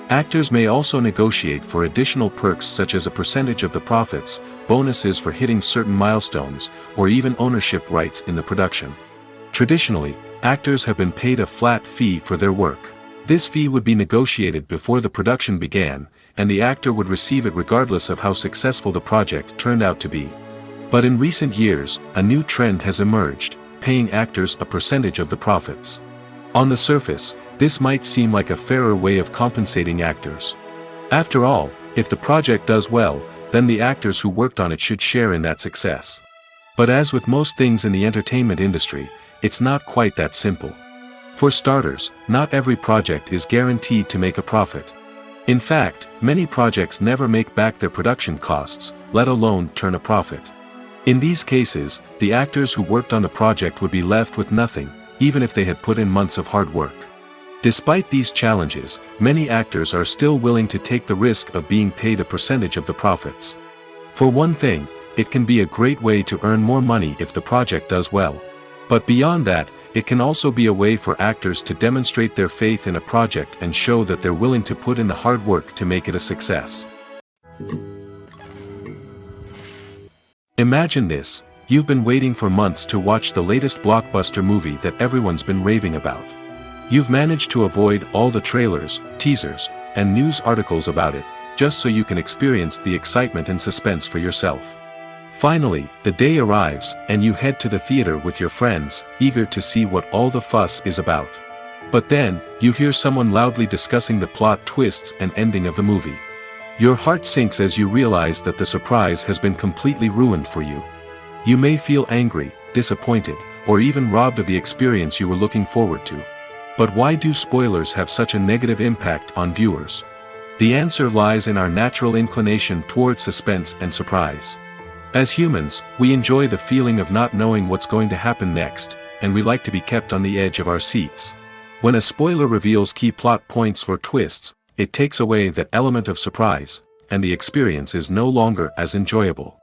Actors may also negotiate for additional perks such as a percentage of the profits, bonuses for hitting certain milestones, or even ownership rights in the production. Traditionally, actors have been paid a flat fee for their work. This fee would be negotiated before the production began, and the actor would receive it regardless of how successful the project turned out to be. But in recent years, a new trend has emerged, paying actors a percentage of the profits. On the surface, this might seem like a fairer way of compensating actors. After all, if the project does well, then the actors who worked on it should share in that success. But as with most things in the entertainment industry, it's not quite that simple. For starters, not every project is guaranteed to make a profit. In fact, many projects never make back their production costs, let alone turn a profit. In these cases, the actors who worked on the project would be left with nothing, even if they had put in months of hard work. Despite these challenges, many actors are still willing to take the risk of being paid a percentage of the profits. For one thing, it can be a great way to earn more money if the project does well. But beyond that, it can also be a way for actors to demonstrate their faith in a project and show that they're willing to put in the hard work to make it a success. Imagine this: you've been waiting for months to watch the latest blockbuster movie that everyone's been raving about. You've managed to avoid all the trailers, teasers, and news articles about it, just so you can experience the excitement and suspense for yourself. Finally, the day arrives, and you head to the theater with your friends, eager to see what all the fuss is about. But then, you hear someone loudly discussing the plot twists and ending of the movie. Your heart sinks as you realize that the surprise has been completely ruined for you. You may feel angry, disappointed, or even robbed of the experience you were looking forward to. But why do spoilers have such a negative impact on viewers? The answer lies in our natural inclination toward suspense and surprise. As humans, we enjoy the feeling of not knowing what's going to happen next, and we like to be kept on the edge of our seats. When a spoiler reveals key plot points or twists, it takes away that element of surprise, and the experience is no longer as enjoyable.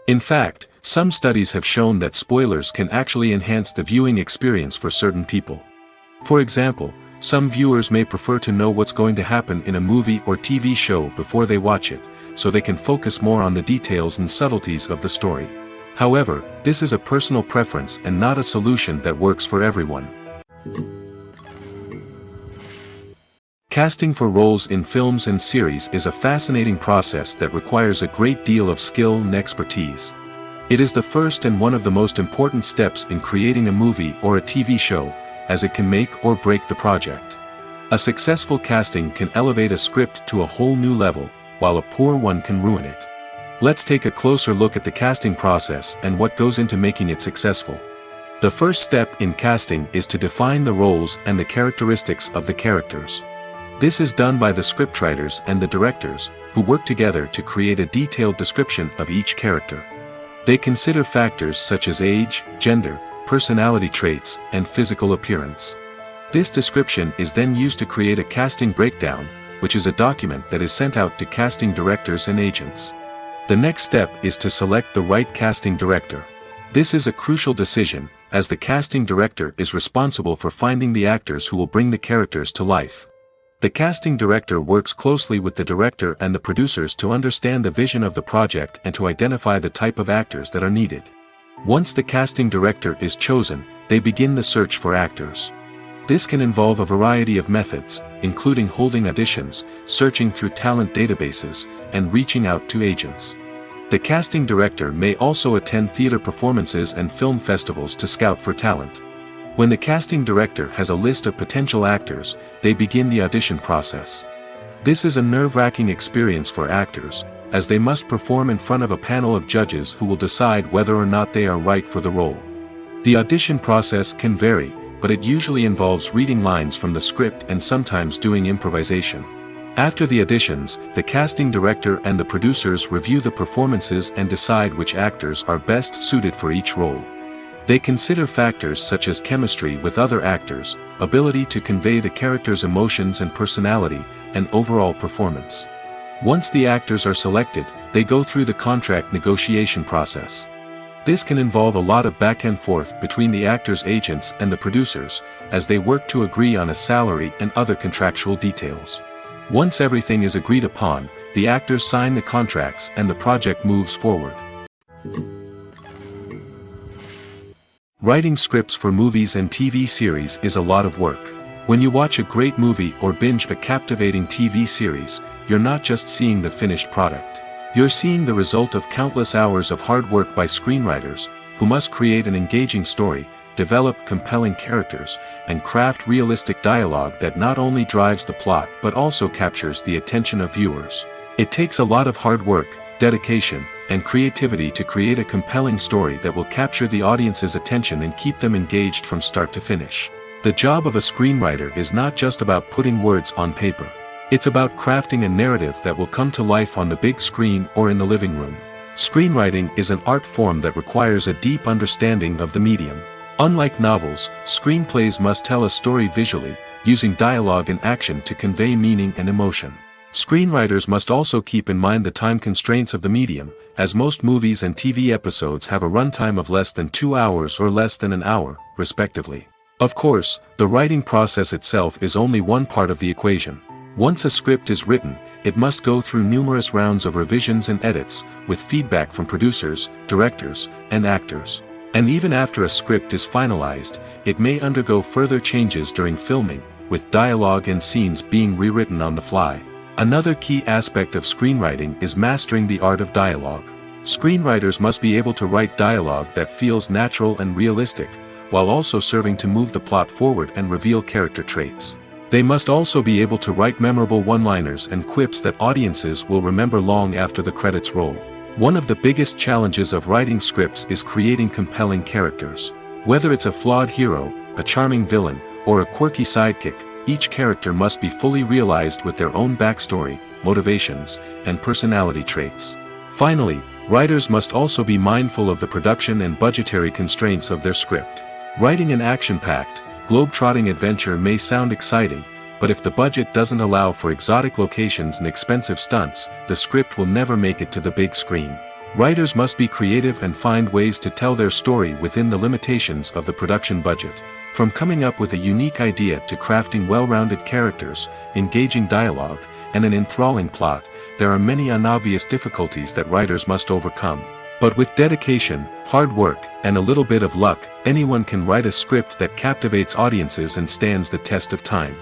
In fact, some studies have shown that spoilers can actually enhance the viewing experience for certain people. For example, some viewers may prefer to know what's going to happen in a movie or TV show before they watch it, so they can focus more on the details and subtleties of the story. However, this is a personal preference and not a solution that works for everyone. Casting for roles in films and series is a fascinating process that requires a great deal of skill and expertise. It is the first and one of the most important steps in creating a movie or a TV show, as it can make or break the project. A successful casting can elevate a script to a whole new level, while a poor one can ruin it. Let's take a closer look at the casting process and what goes into making it successful. The first step in casting is to define the roles and the characteristics of the characters. This is done by the scriptwriters and the directors, who work together to create a detailed description of each character. They consider factors such as age, gender, personality traits, and physical appearance. This description is then used to create a casting breakdown, which is a document that is sent out to casting directors and agents. The next step is to select the right casting director. This is a crucial decision, as the casting director is responsible for finding the actors who will bring the characters to life. The casting director works closely with the director and the producers to understand the vision of the project and to identify the type of actors that are needed. Once the casting director is chosen, they begin the search for actors. This can involve a variety of methods, including holding auditions, searching through talent databases, and reaching out to agents. The casting director may also attend theater performances and film festivals to scout for talent. When the casting director has a list of potential actors, they begin the audition process. This is a nerve-wracking experience for actors, as they must perform in front of a panel of judges who will decide whether or not they are right for the role. The audition process can vary, but it usually involves reading lines from the script and sometimes doing improvisation. After the auditions, the casting director and the producers review the performances and decide which actors are best suited for each role. They consider factors such as chemistry with other actors, ability to convey the character's emotions and personality, and overall performance. Once the actors are selected, they go through the contract negotiation process. This can involve a lot of back and forth between the actors' agents and the producers, as they work to agree on a salary and other contractual details. Once everything is agreed upon, the actors sign the contracts and the project moves forward. Writing scripts for movies and TV series is a lot of work. When you watch a great movie or binge a captivating TV series, you're not just seeing the finished product. You're seeing the result of countless hours of hard work by screenwriters, who must create an engaging story, develop compelling characters, and craft realistic dialogue that not only drives the plot but also captures the attention of viewers. It takes a lot of hard work, dedication, and creativity to create a compelling story that will capture the audience's attention and keep them engaged from start to finish. The job of a screenwriter is not just about putting words on paper. It's about crafting a narrative that will come to life on the big screen or in the living room. Screenwriting is an art form that requires a deep understanding of the medium. Unlike novels, screenplays must tell a story visually, using dialogue and action to convey meaning and emotion. Screenwriters must also keep in mind the time constraints of the medium, as most movies and TV episodes have a runtime of less than 2 hours or less than an hour, respectively. Of course, the writing process itself is only one part of the equation. Once a script is written, it must go through numerous rounds of revisions and edits, with feedback from producers, directors, and actors. And even after a script is finalized, it may undergo further changes during filming, with dialogue and scenes being rewritten on the fly. Another key aspect of screenwriting is mastering the art of dialogue. Screenwriters must be able to write dialogue that feels natural and realistic, while also serving to move the plot forward and reveal character traits. They must also be able to write memorable one-liners and quips that audiences will remember long after the credits roll. One of the biggest challenges of writing scripts is creating compelling characters. Whether it's a flawed hero, a charming villain, or a quirky sidekick, each character must be fully realized with their own backstory, motivations, and personality traits. Finally, writers must also be mindful of the production and budgetary constraints of their script. Writing an action-packed, globe-trotting adventure may sound exciting, but if the budget doesn't allow for exotic locations and expensive stunts, the script will never make it to the big screen. Writers must be creative and find ways to tell their story within the limitations of the production budget. From coming up with a unique idea to crafting well-rounded characters, engaging dialogue, and an enthralling plot, there are many unobvious difficulties that writers must overcome. But with dedication, hard work, and a little bit of luck, anyone can write a script that captivates audiences and stands the test of time.